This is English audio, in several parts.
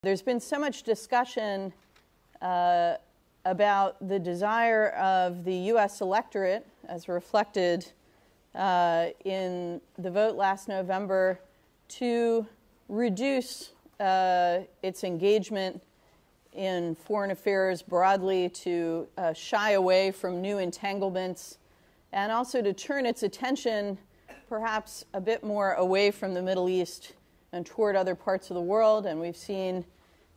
There's been so much discussion about the desire of the U.S. electorate, as reflected in the vote last November, to reduce its engagement in foreign affairs broadly, to shy away from new entanglements, and also to turn its attention perhaps a bit more away from the Middle East and toward other parts of the world. And we've seen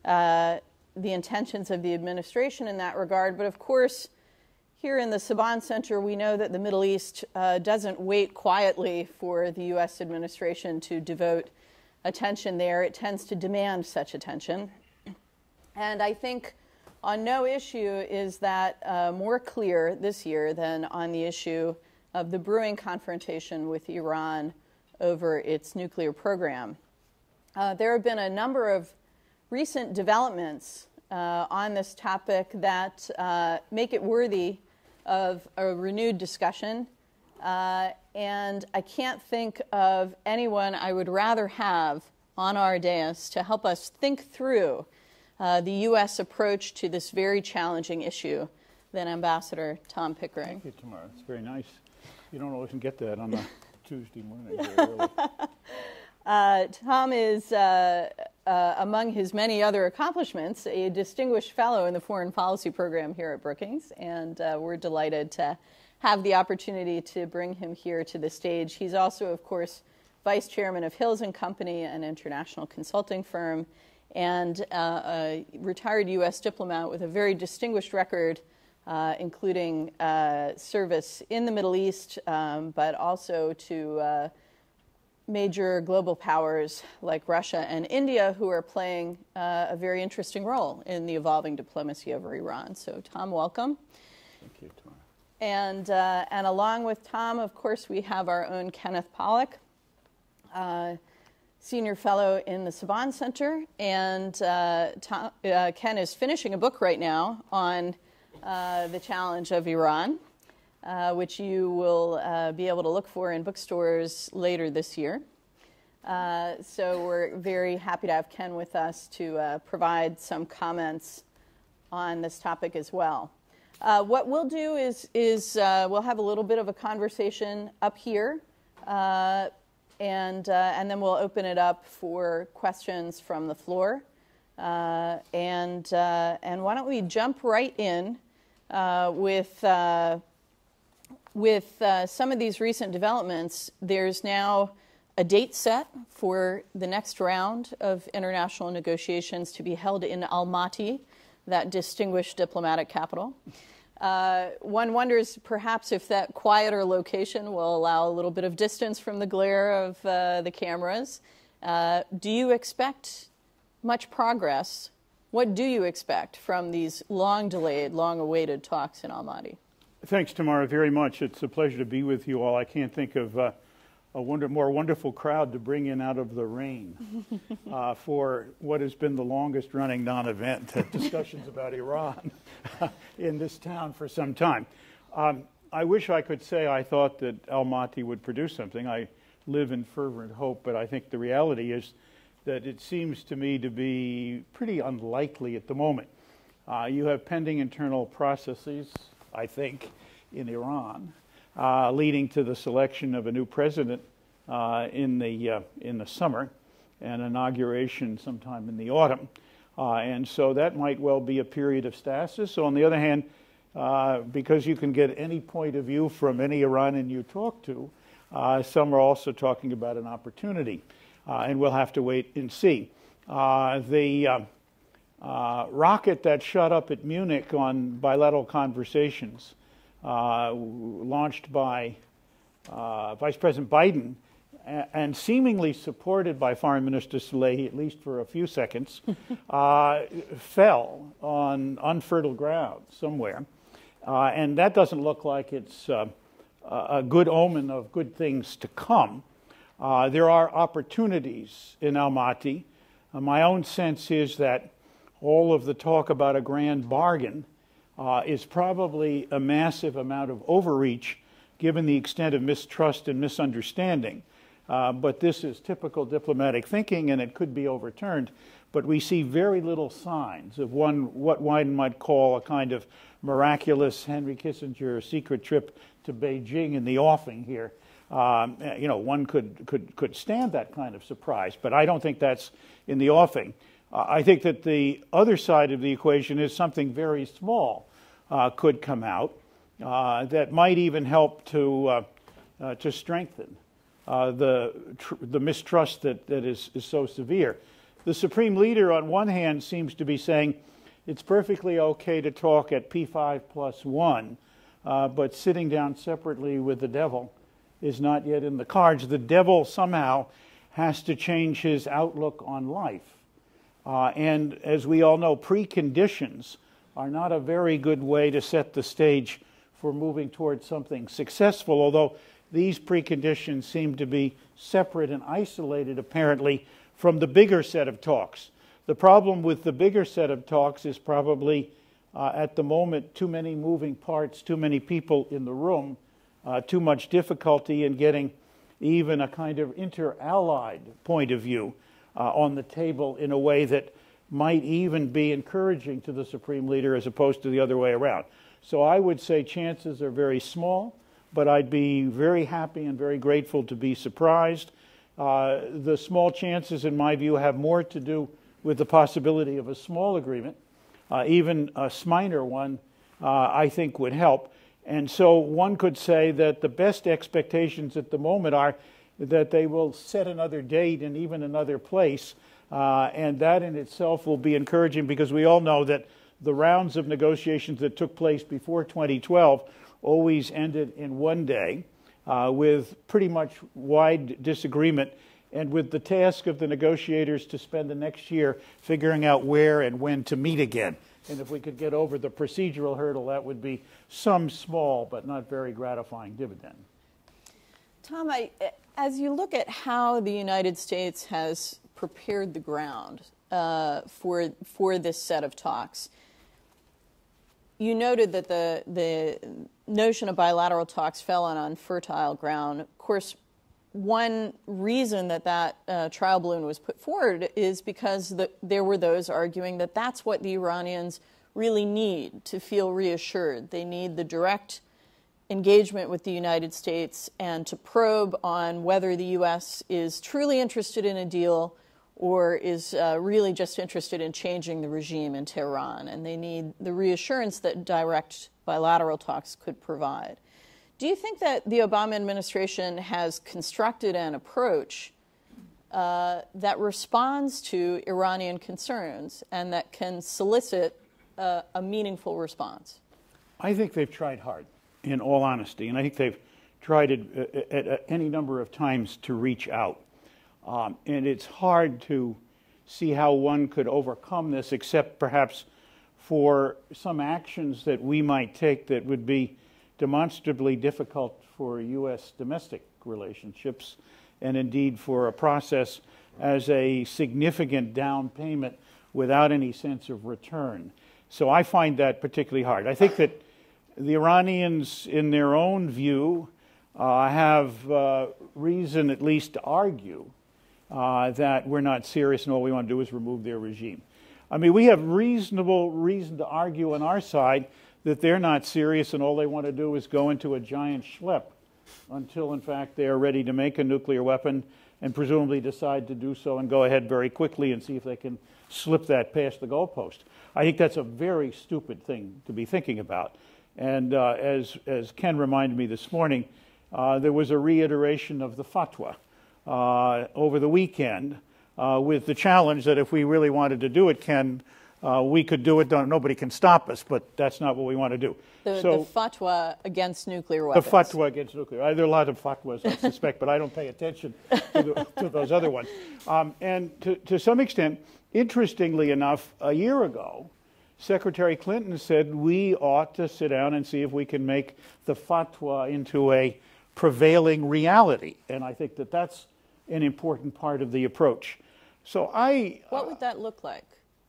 the intentions of the administration in that regard. But of course, here in the Saban Center, we know that the Middle East doesn't wait quietly for the U.S. administration to devote attention there. It tends to demand such attention. And I think on no issue is that more clear this year than on the issue of the brewing confrontation with Iran over its nuclear program. There have been a number of recent developments on this topic that make it worthy of a renewed discussion. And I can't think of anyone I would rather have on our dais to help us think through the U.S. approach to this very challenging issue than Ambassador Tom Pickering. Thank you, Tamara. It's very nice. You don't always get that on a Tuesday morning very early. Tom is, among his many other accomplishments, a distinguished fellow in the foreign policy program here at Brookings, and we're delighted to have the opportunity to bring him here to the stage. He's also, of course, vice chairman of Hills & Company, an international consulting firm, and a retired U.S. diplomat with a very distinguished record, including service in the Middle East, but also to major global powers like Russia and India, who are playing a very interesting role in the evolving diplomacy over Iran. So, Tom, welcome. Thank you, Tamara. And along with Tom, of course, we have our own Kenneth Pollack, senior fellow in the Saban Center. And Ken is finishing a book right now on the challenge of Iran, which you will be able to look for in bookstores later this year. So we're very happy to have Ken with us to provide some comments on this topic as well. What we'll do is we'll have a little bit of a conversation up here, and then we'll open it up for questions from the floor. And why don't we jump right in with some of these recent developments. There's now a date set for the next round of international negotiations to be held in Almaty, that distinguished diplomatic capital. One wonders perhaps if that quieter location will allow a little bit of distance from the glare of the cameras. Do you expect much progress? What do you expect from these long-delayed, long-awaited talks in Almaty? Thanks, Tamara, very much. It's a pleasure to be with you all. I can't think of a more wonderful crowd to bring in out of the rain for what has been the longest-running non-event discussions about Iran in this town for some time. I wish I could say I thought that Almaty would produce something. I live in fervent hope, but I think the reality is that it seems to me to be pretty unlikely at the moment. You have pending internal processes, I think, in Iran, leading to the selection of a new president in the summer and inauguration sometime in the autumn. And so that might well be a period of stasis. So on the other hand, because you can get any point of view from any Iranian you talk to, some are also talking about an opportunity. And we'll have to wait and see. The rocket that shot up at Munich on bilateral conversations, launched by Vice President Biden, and seemingly supported by Foreign Minister Salehi, at least for a few seconds, fell on unfertile ground somewhere. And that doesn't look like it's a good omen of good things to come. There are opportunities in Almaty. My own sense is that all of the talk about a grand bargain is probably a massive amount of overreach given the extent of mistrust and misunderstanding But this is typical diplomatic thinking, and it could be overturned. But we see very little signs of what one might call a kind of miraculous Henry Kissinger secret trip to Beijing in the offing here. One could stand that kind of surprise, but I don't think that's in the offing. I think that the other side of the equation is something very small could come out that might even help to strengthen the mistrust that is so severe. The Supreme Leader, on one hand, seems to be saying it's perfectly okay to talk at P5+1, but sitting down separately with the devil is not yet in the cards. The devil somehow has to change his outlook on life. And as we all know, preconditions are not a very good way to set the stage for moving towards something successful, although these preconditions seem to be separate and isolated, apparently, from the bigger set of talks. The problem with the bigger set of talks is probably, at the moment, too many moving parts, too many people in the room, too much difficulty in getting even a kind of inter-allied point of view on the table in a way that might even be encouraging to the Supreme Leader as opposed to the other way around. So I would say chances are very small, but I'd be very happy and very grateful to be surprised. The small chances, in my view, have more to do with the possibility of a small agreement. Even a minor one, I think, would help. And so one could say that the best expectations at the moment are that they will set another date and even another place, and that in itself will be encouraging, because we all know that the rounds of negotiations that took place before 2012 always ended in one day with pretty much wide disagreement, and with the task of the negotiators to spend the next year figuring out where and when to meet again. And if we could get over the procedural hurdle, that would be some small but not very gratifying dividend. Tom, as you look at how the United States has prepared the ground for this set of talks, you noted that the notion of bilateral talks fell on unfertile ground. Of course, one reason that trial balloon was put forward is because there were those arguing that that's what the Iranians really need to feel reassured. They need the direct engagement with the United States and to probe on whether the U.S. is truly interested in a deal or is really just interested in changing the regime in Tehran. And they need the reassurance that direct bilateral talks could provide. Do you think that the Obama administration has constructed an approach that responds to Iranian concerns and that can solicit a meaningful response? I think they've tried hard, in all honesty, and I think they've tried it at any number of times to reach out. And it's hard to see how one could overcome this, except perhaps for some actions that we might take that would be demonstrably difficult for U.S. domestic relationships, and indeed for a process as a significant down payment without any sense of return. So I find that particularly hard. I think that the Iranians, in their own view, have reason at least to argue that we're not serious and all we want to do is remove their regime. I mean, we have reasonable reason to argue on our side that they're not serious and all they want to do is go into a giant schlep until, in fact, they are ready to make a nuclear weapon and presumably decide to do so and go ahead very quickly and see if they can slip that past the goalpost. I think that's a very stupid thing to be thinking about. And as Ken reminded me this morning, there was a reiteration of the fatwa over the weekend with the challenge that if we really wanted to do it, Ken, we could do it. Nobody can stop us, but that's not what we want to do. The fatwa against nuclear weapons. The fatwa against nuclear. There are a lot of fatwas, I suspect, but I don't pay attention to those other ones. And to some extent, interestingly enough, a year ago, Secretary Clinton said we ought to sit down and see if we can make the fatwa into a prevailing reality. And I think that that's an important part of the approach. So what would that look like?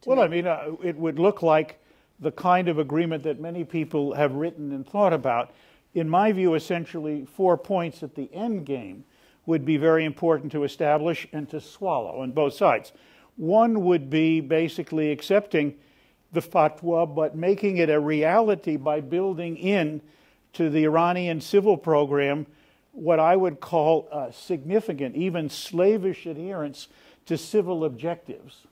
Well, I mean, it would look like the kind of agreement that many people have written and thought about. In my view, essentially 4 points at the end game would be very important to establish and to swallow on both sides. One would be basically accepting the fatwa, but making it a reality by building in to the Iranian civil program what I would call significant, even slavish adherence to civil objectives,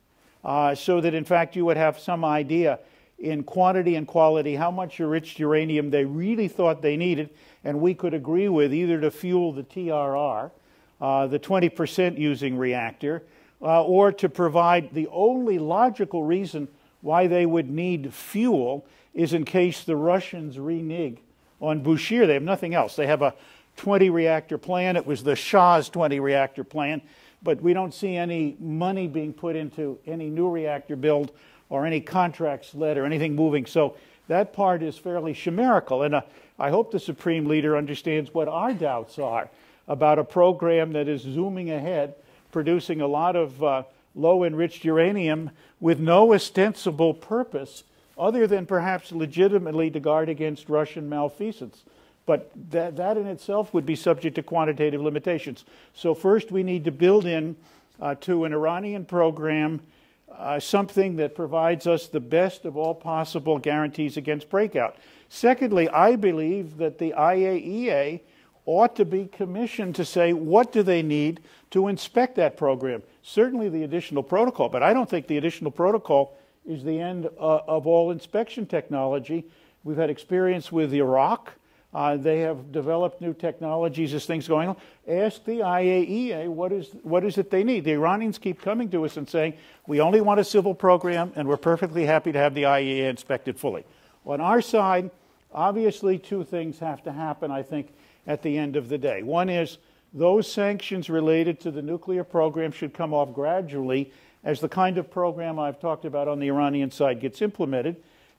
so that in fact you would have some idea in quantity and quality how much enriched uranium they really thought they needed, and we could agree with either to fuel the TRR, the 20% using reactor, or to provide the only logical reason why they would need fuel is in case the Russians renege on Bushehr. They have nothing else. They have a 20-reactor plan. It was the Shah's 20-reactor plan, but we don't see any money being put into any new reactor build or any contracts led or anything moving. So that part is fairly chimerical. And I hope the Supreme Leader understands what our doubts are about a program that is zooming ahead, producing a lot of low-enriched uranium with no ostensible purpose other than perhaps legitimately to guard against Russian malfeasance. But that in itself would be subject to quantitative limitations. So first we need to build in to an Iranian program something that provides us the best of all possible guarantees against breakout. Secondly, I believe that the IAEA ought to be commissioned to say what do they need to inspect that program. Certainly the additional protocol, but I don't think the additional protocol is the end of all inspection technology. We've had experience with Iraq. They have developed new technologies as things going on. Ask the IAEA what is it they need. The Iranians keep coming to us and saying, we only want a civil program and we're perfectly happy to have the IAEA inspected fully. On our side, obviously two things have to happen, I think, at the end of the day. One is those sanctions related to the nuclear program should come off gradually as the kind of program I've talked about on the Iranian side gets implemented.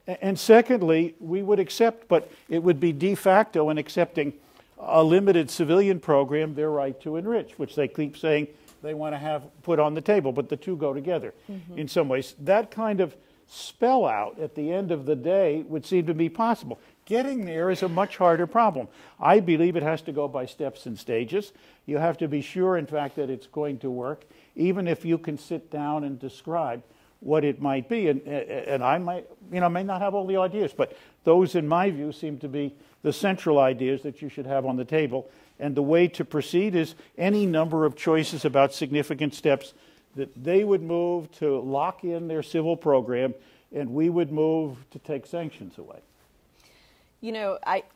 And secondly, we would accept, but it would be de facto in accepting a limited civilian program, their right to enrich, which they keep saying they want to have put on the table, but the two go together in some ways. That kind of spell out at the end of the day would seem to be possible. Getting there is a much harder problem. I believe it has to go by steps and stages. You have to be sure, in fact, that it's going to work, even if you can sit down and describe what it might be. And I might, may not have all the ideas, but those, in my view, seem to be the central ideas that you should have on the table. And the way to proceed is any number of choices about significant steps that they would move to lock in their civil program, and we would move to take sanctions away.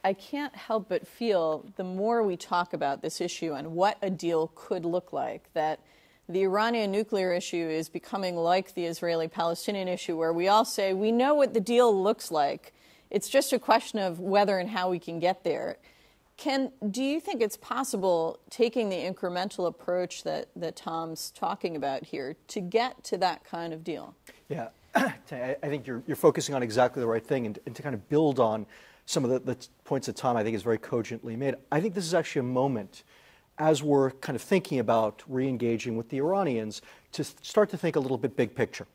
I can't help but feel the more we talk about this issue and what a deal could look like, that the Iranian nuclear issue is becoming like the Israeli-Palestinian issue, where we all say, we know what the deal looks like. It's just a question of whether and how we can get there. Do you think it's possible, taking the incremental approach that Tom's talking about here, to get to that kind of deal? Yeah, I think you're focusing on exactly the right thing, and to kind of build on some of the points that Tom, I think, has very cogently made. I think this is actually a moment, as we're kind of thinking about re-engaging with the Iranians, to start to think a little bit big picture.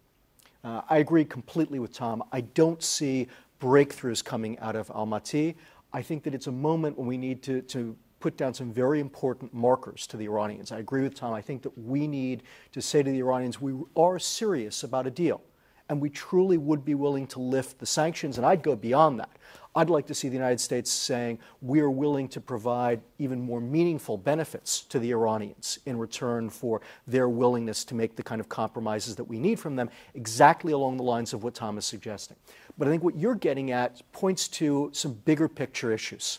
I agree completely with Tom. I don't see breakthroughs coming out of Almaty. I think that it's a moment when we need to put down some very important markers to the Iranians. I agree with Tom. I think that we need to say to the Iranians, we are serious about a deal, and we truly would be willing to lift the sanctions, and I'd go beyond that. I'd like to see the United States saying we are willing to provide even more meaningful benefits to the Iranians in return for their willingness to make the kind of compromises that we need from them, exactly along the lines of what Tom is suggesting. But I think what you're getting at points to some bigger picture issues.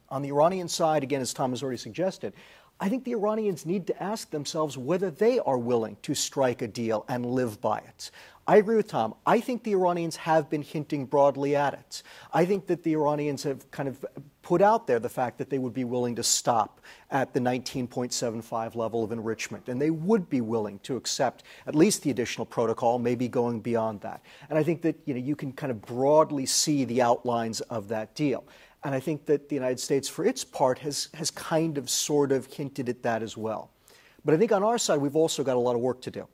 On the Iranian side, again, as Tom has already suggested, I think the Iranians need to ask themselves whether they are willing to strike a deal and live by it. I agree with Tom. I think the Iranians have been hinting broadly at it. I think that the Iranians have kind of put out there the fact that they would be willing to stop at the 19.75 level of enrichment, and they would be willing to accept at least the additional protocol, maybe going beyond that. And I think that you can kind of broadly see the outlines of that deal. And I think that the United States, for its part, has kind of sort of hinted at that as well. But I think on our side, we've also got a lot of work to do.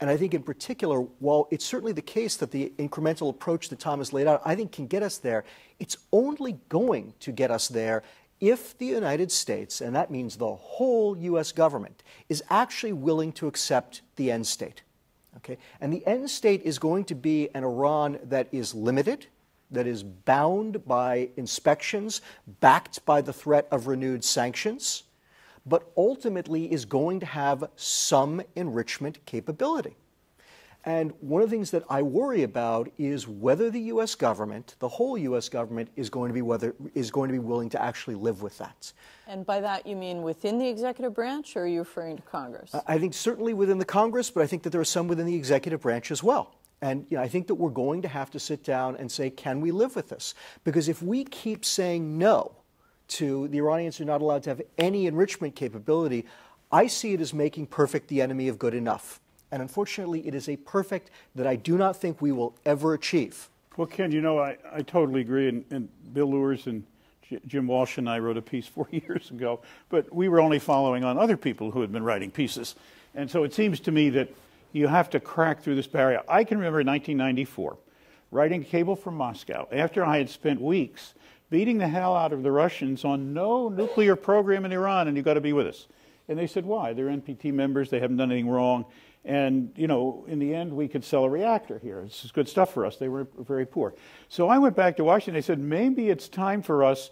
And I think in particular, while it's certainly the case that the incremental approach that Tom has laid out, I think can get us there, it's only going to get us there if the United States, and that means the whole U.S. government, is actually willing to accept the end state. Okay? And the end state is going to be an Iran that is limited, that is bound by inspections, backed by the threat of renewed sanctions, but ultimately is going to have some enrichment capability. And one of the things that I worry about is whether the U.S. government, the whole U.S. government, is going to be willing to actually live with that. And by that you mean within the executive branch, or are you referring to Congress? I think certainly within the Congress, but I think that there are some within the executive branch as well. And I think that we're going to have to sit down and say, can we live with this? Because if we keep saying no to the Iranians are not allowed to have any enrichment capability, I see it as making perfect the enemy of good enough. And unfortunately, it is a perfect that I do not think we will ever achieve. Well, Ken, you know, I totally agree. And Bill Lewis and Jim Walsh and I wrote a piece 4 years ago, but we were only following on other people who had been writing pieces. And so it seems to me that you have to crack through this barrier. I can remember in 1994 writing a cable from Moscow after I had spent weeks beating the hell out of the Russians on no nuclear program in Iran, and you've got to be with us. And they said, why? They're NPT members. They haven't done anything wrong. And, you know, in the end, we could sell a reactor here. This is good stuff for us. They were very poor. So I went back to Washington. They said, maybe it's time for us,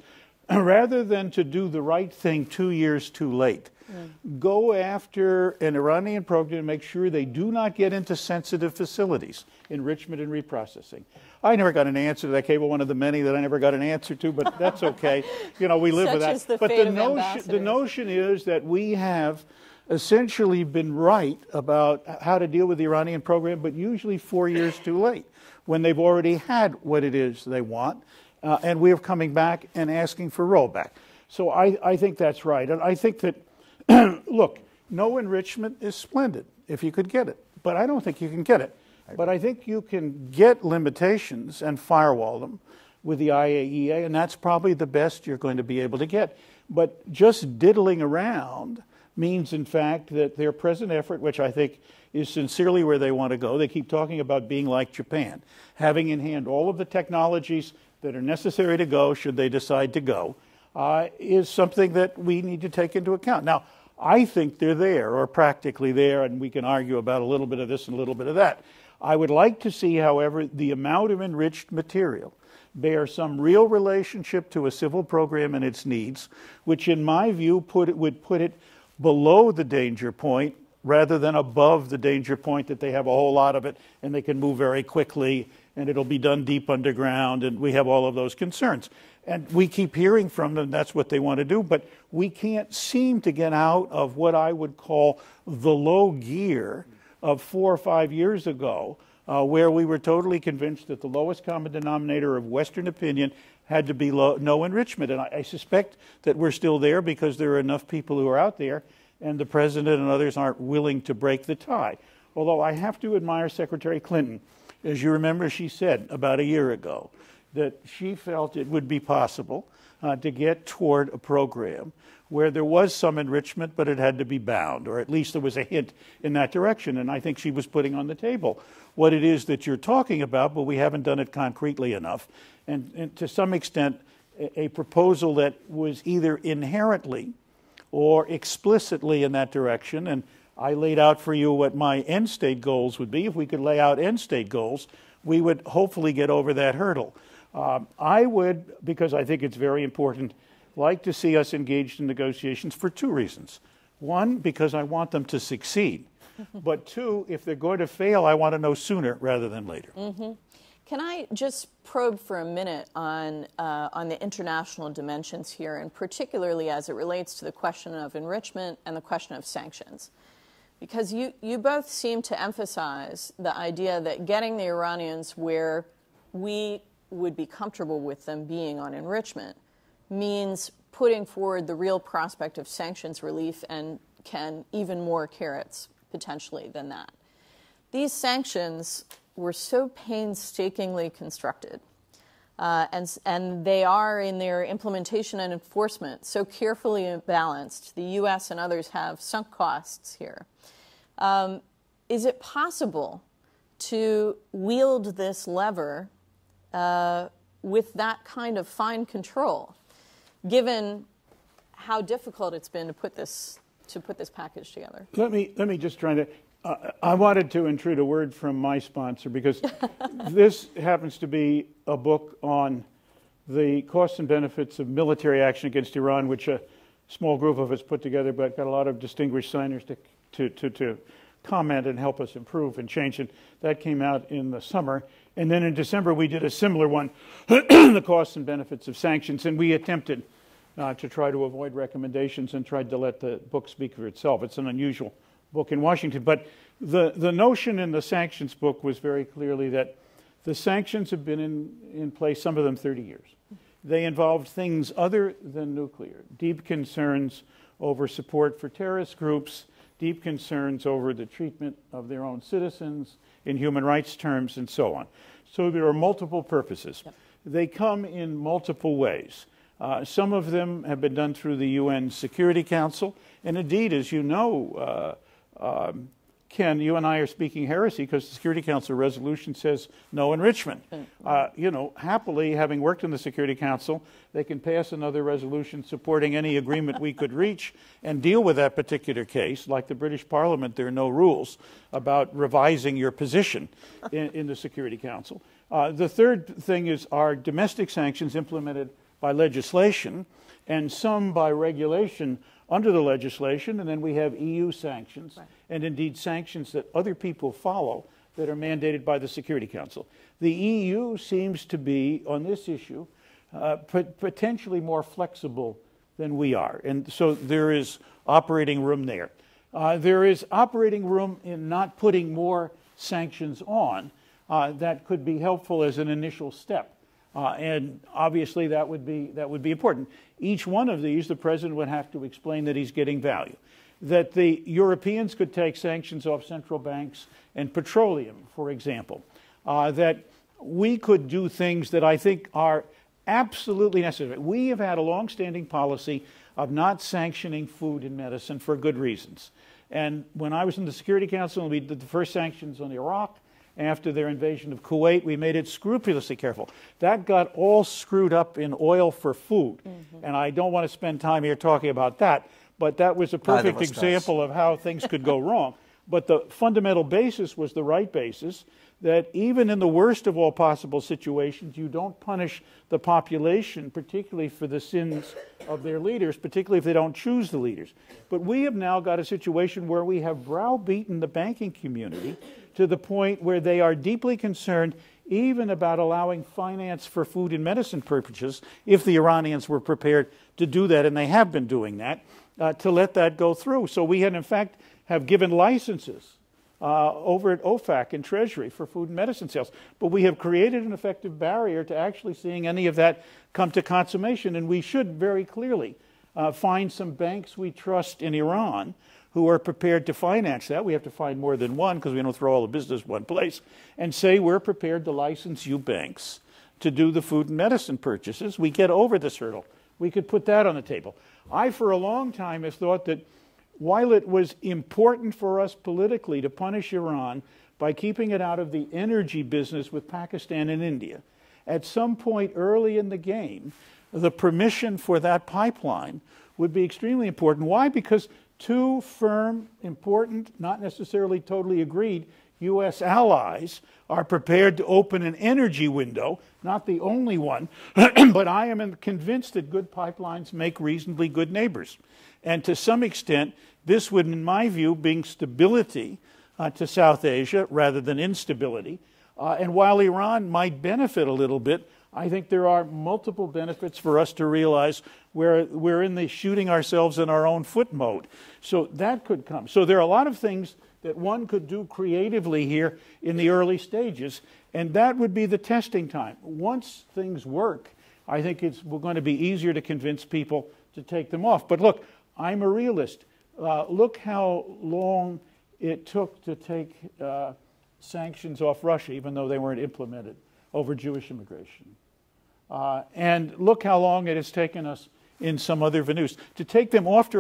rather than to do the right thing 2 years too late, go after an Iranian program to make sure they do not get into sensitive facilities, enrichment and reprocessing. I never got an answer to that cable, one of the many that I never got an answer to, but that's okay. You know, we live with that. Such is the but fate of the notion is that we have essentially been right about how to deal with the Iranian program, but usually 4 years too late, when they've already had what it is they want, and we're coming back and asking for rollback. So I think that's right. And I think that, look, no enrichment is splendid if you could get it, but I don't think you can get it. But I think you can get limitations and firewall them with the IAEA, and that's probably the best you're going to be able to get. But just diddling around means, in fact, that their present effort, which I think is sincerely where they want to go, they keep talking about being like Japan, having in hand all of the technologies that are necessary to go should they decide to go, is something that we need to take into account. Now, I think they're there, or practically there, and we can argue about a little bit of this and a little bit of that. I would like to see, however, the amount of enriched material bear some real relationship to a civil program and its needs, which in my view would put it below the danger point rather than above the danger point that they have a whole lot of it and they can move very quickly and it'll be done deep underground, and we have all of those concerns. And we keep hearing from them that's what they want to do, but we can't seem to get out of what I would call the low gear of 4 or 5 years ago, where we were totally convinced that the lowest common denominator of Western opinion had to be no enrichment. And I suspect that we're still there because there are enough people who are out there, and the President and others aren't willing to break the tie. Although I have to admire Secretary Clinton. As you remember, she said about a year ago that she felt it would be possible to get toward a program where there was some enrichment, but it had to be bound, or at least there was a hint in that direction. And I think she was putting on the table what it is that you're talking about, but we haven't done it concretely enough. And to some extent, a proposal that was either inherently or explicitly in that direction. And I laid out for you what my end state goals would be. If we could lay out end state goals, we would hopefully get over that hurdle. I would, because I think it's very important, like to see us engaged in negotiations for 2 reasons. 1, because I want them to succeed. But 2, if they're going to fail, I want to know sooner rather than later. Mm-hmm. Can I just probe for a minute on the international dimensions here, and particularly as it relates to the question of enrichment and the question of sanctions? Because you both seem to emphasize the idea that getting the Iranians where we would be comfortable with them being on enrichment means putting forward the real prospect of sanctions relief and even more carrots, potentially, than that. These sanctions were so painstakingly constructed, and they are in their implementation and enforcement so carefully balanced. The U.S. and others have sunk costs here. Is it possible to wield this lever with that kind of fine control, given how difficult it's been to put this package together. Let me just try to. I wanted to intrude a word from my sponsor because this happens to be a book on the costs and benefits of military action against Iran, which a small group of us put together, but got a lot of distinguished signers to comment and help us improve and change it. That came out in the summer. And then in December, we did a similar one, the costs and benefits of sanctions, and we attempted to try to avoid recommendations and tried to let the book speak for itself. It's an unusual book in Washington. But the notion in the sanctions book was very clearly that the sanctions have been in place, some of them 30 years. They involved things other than nuclear, deep concerns over support for terrorist groups, deep concerns over the treatment of their own citizens in human rights terms, and so on. So there are multiple purposes. Yep. They come in multiple ways. Some of them have been done through the UN Security Council, and indeed, as you know, Ken, you and I are speaking heresy because the Security Council resolution says no enrichment. You know, happily, having worked in the Security Council, they can pass another resolution supporting any agreement we could reach and deal with that particular case. Like the British Parliament, there are no rules about revising your position in the Security Council. The third thing is our domestic sanctions implemented by legislation and some by regulation under the legislation, and then we have EU sanctions, right, and indeed sanctions that other people follow that are mandated by the Security Council. The EU seems to be, on this issue, potentially more flexible than we are, and so there is operating room there. There is operating room in not putting more sanctions on that could be helpful as an initial step. And obviously that would be important. Each one of these, the president would have to explain that he's getting value. That the Europeans could take sanctions off central banks and petroleum, for example. That we could do things that I think are absolutely necessary. We have had a long-standing policy of not sanctioning food and medicine for good reasons. And when I was in the Security Council and we did the first sanctions on Iraq, after their invasion of Kuwait, we made it scrupulously careful. That got all screwed up in oil for food. Mm-hmm. And I don't want to spend time here talking about that, but that was a perfect example of how things could go wrong. But the fundamental basis was the right basis, that even in the worst of all possible situations, you don't punish the population, particularly for the sins of their leaders, particularly if they don't choose the leaders. But we have now got a situation where we have browbeaten the banking community to the point where they are deeply concerned even about allowing finance for food and medicine purposes, if the Iranians were prepared to do that, and they have been doing that, to let that go through. So we had, in fact, have given licenses over at OFAC and Treasury for food and medicine sales. But we have created an effective barrier to actually seeing any of that come to consummation, and we should very clearly find some banks we trust in Iran who are prepared to finance that. We have to find more than one because we don't throw all the business in one place, and say we're prepared to license you banks to do the food and medicine purchases. We get over this hurdle. We could put that on the table. I, for a long time, have thought that while it was important for us politically to punish Iran by keeping it out of the energy business with Pakistan and India, at some point early in the game, the permission for that pipeline would be extremely important. Why? Because two firm, important, not necessarily totally agreed U.S. allies are prepared to open an energy window, not the only one, but I am convinced that good pipelines make reasonably good neighbors. And to some extent, this would, in my view, bring stability to South Asia rather than instability. And while Iran might benefit a little bit, I think there are multiple benefits for us to realize where we're in the shooting ourselves in our own foot mode. So that could come. So there are a lot of things that one could do creatively here in the early stages, and that would be the testing time. Once things work, I think it's going to be easier to convince people to take them off. But look, I'm a realist. Look how long it took to take sanctions off Russia, even though they weren't implemented, over Jewish immigration. And look how long it has taken us in some other venues to take them off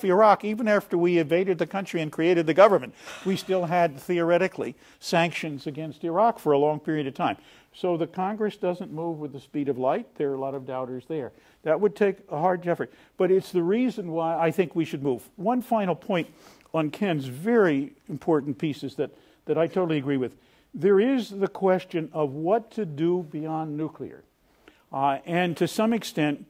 Iraq, even after we invaded the country and created the government. We still had, theoretically, sanctions against Iraq for a long period of time. So the Congress doesn't move with the speed of light. There are a lot of doubters there. That would take a hard effort. But it's the reason why I think we should move. One final point on Ken's very important pieces that I totally agree with. There is the question of what to do beyond nuclear. And to some extent,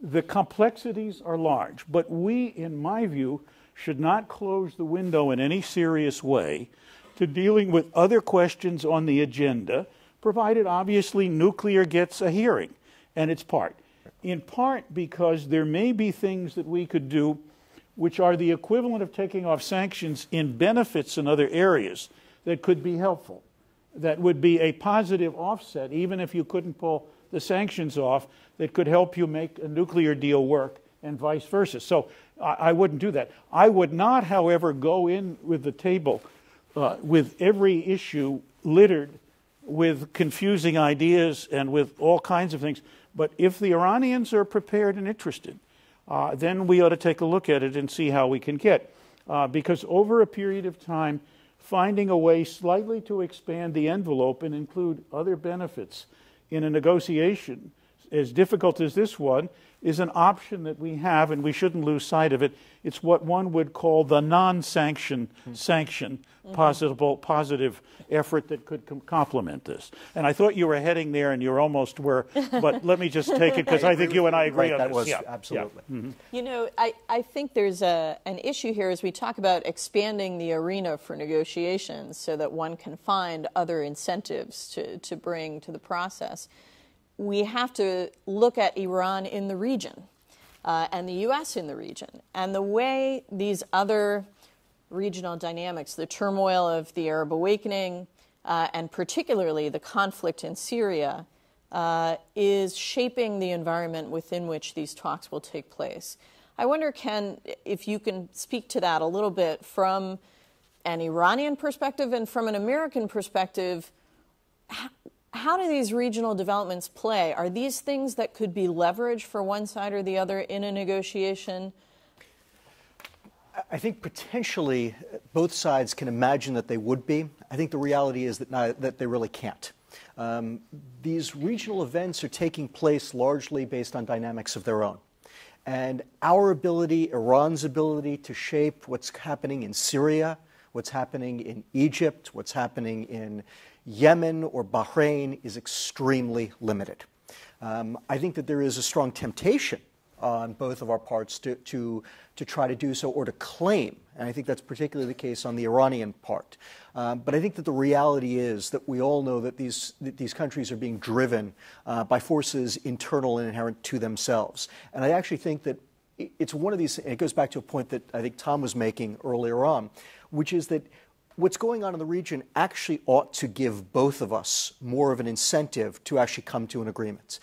the complexities are large. But we, in my view, should not close the window in any serious way to dealing with other questions on the agenda, provided obviously nuclear gets a hearing and its part. In part because there may be things that we could do which are the equivalent of taking off sanctions in benefits in other areas that could be helpful, that would be a positive offset, even if you couldn't pull the sanctions off, that could help you make a nuclear deal work and vice versa. So I wouldn't do that. I would not, however, go in with the table with every issue littered with confusing ideas and with all kinds of things. But if the Iranians are prepared and interested, then we ought to take a look at it and see how we can get. Because over a period of time, finding a way slightly to expand the envelope and include other benefits in a negotiation as difficult as this one is an option that we have, and we shouldn't lose sight of it. It's what one would call the non-sanction sanction positive effort that could complement this. And I thought you were heading there, and you almost were, but let me just take it because I think you and I agree on that this. Was yeah. absolutely. Yeah. Mm-hmm. You know, I think there's an issue here as we talk about expanding the arena for negotiations so that one can find other incentives to bring to the process. We have to look at Iran in the region and the U.S. in the region. And the way these other regional dynamics, the turmoil of the Arab awakening, and particularly the conflict in Syria, is shaping the environment within which these talks will take place. I wonder, Ken, if you can speak to that a little bit from an Iranian perspective and from an American perspective. How do these regional developments play? Are these things that could be leveraged for one side or the other in a negotiation? I think potentially both sides can imagine that they would be. I think the reality is that they really can't. These regional events are taking place largely based on dynamics of their own. And our ability, Iran's ability to shape what's happening in Syria, what's happening in Egypt, what's happening in Yemen or Bahrain is extremely limited. I think that there is a strong temptation on both of our parts to try to do so or to claim, and I think that's particularly the case on the Iranian part. But I think that the reality is that we all know that these countries are being driven by forces internal and inherent to themselves. And I actually think that it's one of these, and it goes back to a point that I think Tom was making earlier on, which is that what's going on in the region actually ought to give both of us more of an incentive to actually come to an agreement.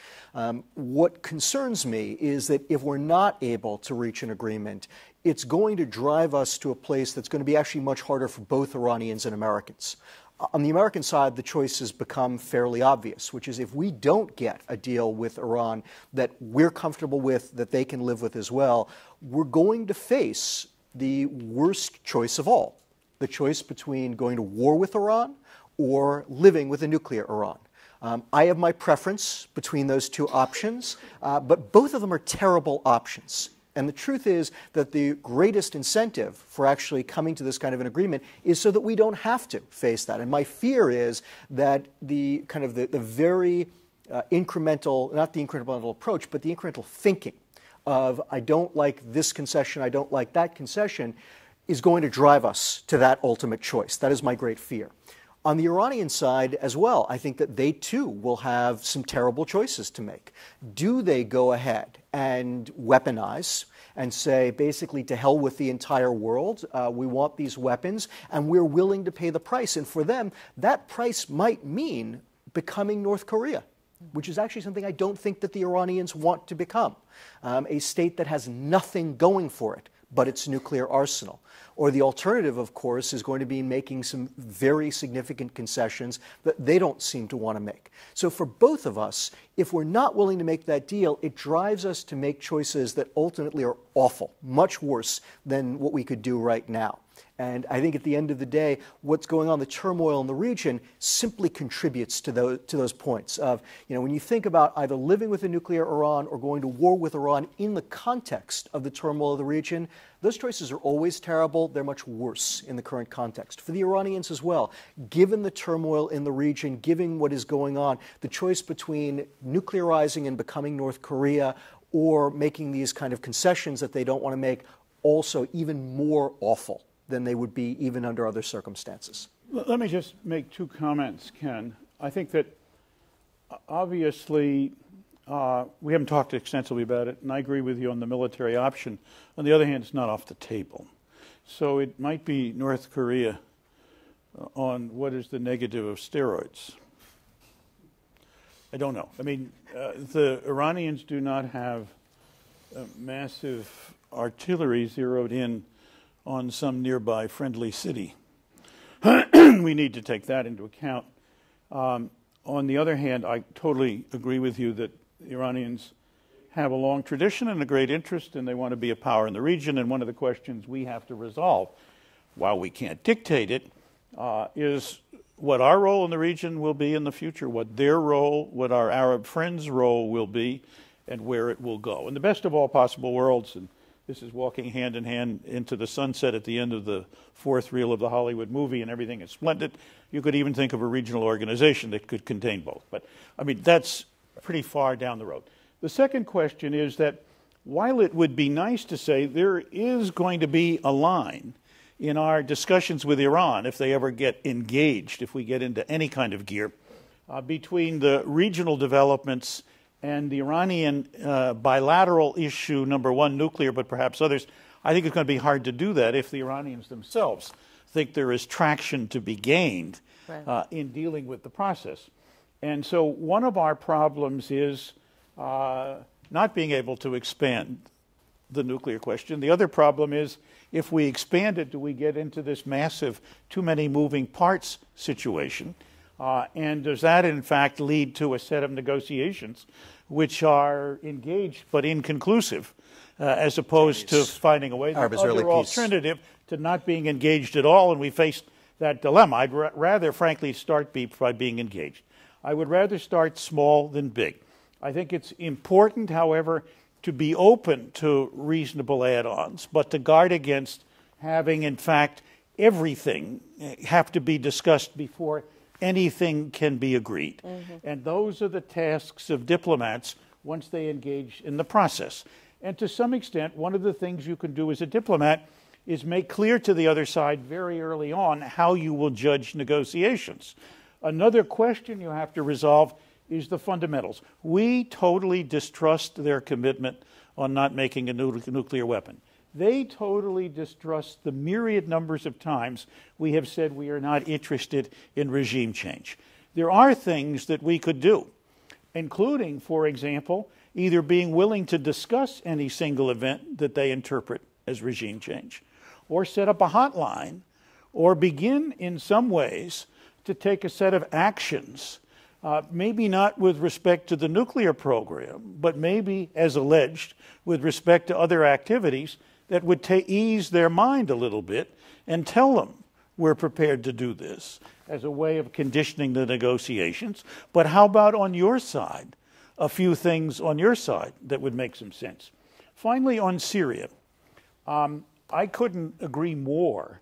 What concerns me is that if we're not able to reach an agreement, it's going to drive us to a place that's going to be actually much harder for both Iranians and Americans. On the American side, the choice has become fairly obvious, which is if we don't get a deal with Iran that we're comfortable with, that they can live with as well, we're going to face the worst choice of all. The choice between going to war with Iran or living with a nuclear Iran. I have my preference between those two options, but both of them are terrible options. And the truth is that the greatest incentive for actually coming to this kind of an agreement is so that we don't have to face that. And my fear is that the very incremental, not the incremental approach, but the incremental thinking of I don't like this concession, I don't like that concession, is going to drive us to that ultimate choice. That is my great fear. On the Iranian side as well, I think that they too will have some terrible choices to make. Do they go ahead and weaponize and say basically to hell with the entire world, we want these weapons and we're willing to pay the price? And for them, that price might mean becoming North Korea, which is actually something I don't think that the Iranians want to become, a state that has nothing going for it but its nuclear arsenal. Or the alternative, of course, is going to be making some very significant concessions that they don't seem to want to make. So for both of us, if we're not willing to make that deal, it drives us to make choices that ultimately are awful, much worse than what we could do right now. And I think at the end of the day, what's going on, the turmoil in the region, simply contributes to those points of, when you think about either living with a nuclear Iran or going to war with Iran in the context of the turmoil of the region, those choices are always terrible. They're much worse in the current context. For the Iranians as well, given the turmoil in the region, given what is going on, the choice between nuclearizing and becoming North Korea or making these kind of concessions that they don't want to make, also even more awful than they would be even under other circumstances. Let me just make two comments, Ken. I think that obviously we haven't talked extensively about it, and I agree with you on the military option. On the other hand, it's not off the table. So it might be North Korea on what is the negative of steroids. I don't know. I mean, the Iranians do not have massive artillery zeroed in on some nearby friendly city. We need to take that into account. On the other hand, I totally agree with you that the Iranians have a long tradition and a great interest, and they want to be a power in the region. And one of the questions we have to resolve, while we can't dictate it, is what our role in the region will be in the future, what their role, what our Arab friends' role will be, and where it will go. In the best of all possible worlds, and this is walking hand in hand into the sunset at the end of the fourth reel of the Hollywood movie, and everything is splendid. You could even think of a regional organization that could contain both. But, I mean, that's pretty far down the road. The second question is that while it would be nice to say there is going to be a line in our discussions with Iran, if they ever get engaged, if we get into any kind of gear, between the regional developments and the Iranian bilateral issue, number one, nuclear, but perhaps others, I think it's going to be hard to do that if the Iranians themselves think there is traction to be gained in dealing with the process. And so one of our problems is not being able to expand the nuclear question. The other problem is if we expand it, do we get into this massive too many moving parts situation? And does that, in fact, lead to a set of negotiations which are engaged but inconclusive, as opposed to finding a way, the other alternative to not being engaged at all, and we face that dilemma. I'd rather, frankly, start by being engaged. I would rather start small than big. I think it's important, however, to be open to reasonable add-ons, but to guard against having, in fact, everything have to be discussed before anything can be agreed. Mm-hmm. And those are the tasks of diplomats once they engage in the process. And to some extent, one of the things you can do as a diplomat is make clear to the other side very early on how you will judge negotiations. Another question you have to resolve is the fundamentals. We totally distrust their commitment on not making a nuclear weapon. They totally distrust the myriad numbers of times we have said we are not interested in regime change. There are things that we could do, including, for example, either being willing to discuss any single event that they interpret as regime change, or set up a hotline, or begin in some ways to take a set of actions, maybe not with respect to the nuclear program, but maybe, as alleged, with respect to other activities that would ease their mind a little bit and tell them we're prepared to do this as a way of conditioning the negotiations. But how about on your side, a few things on your side that would make some sense? Finally, on Syria, I couldn't agree more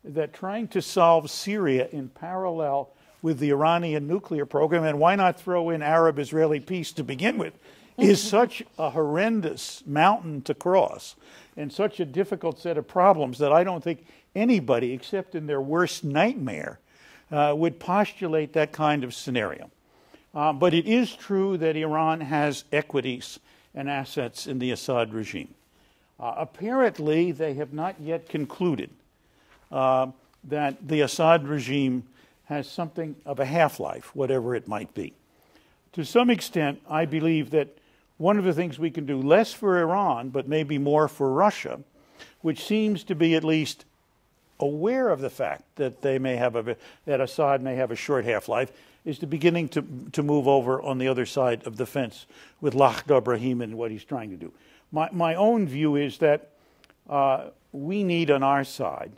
that trying to solve Syria in parallel with the Iranian nuclear program, and why not throw in Arab-Israeli peace to begin with, is such a horrendous mountain to cross and such a difficult set of problems that I don't think anybody, except in their worst nightmare, would postulate that kind of scenario. But it is true that Iran has equities and assets in the Assad regime. Apparently, they have not yet concluded that the Assad regime has something of a half-life, whatever it might be. To some extent, I believe that one of the things we can do, less for Iran, but maybe more for Russia, which seems to be at least aware of the fact that they may have that Assad may have a short half-life, is to beginning to move over on the other side of the fence with Lakhdar Brahim and what he's trying to do. My own view is that we need on our side,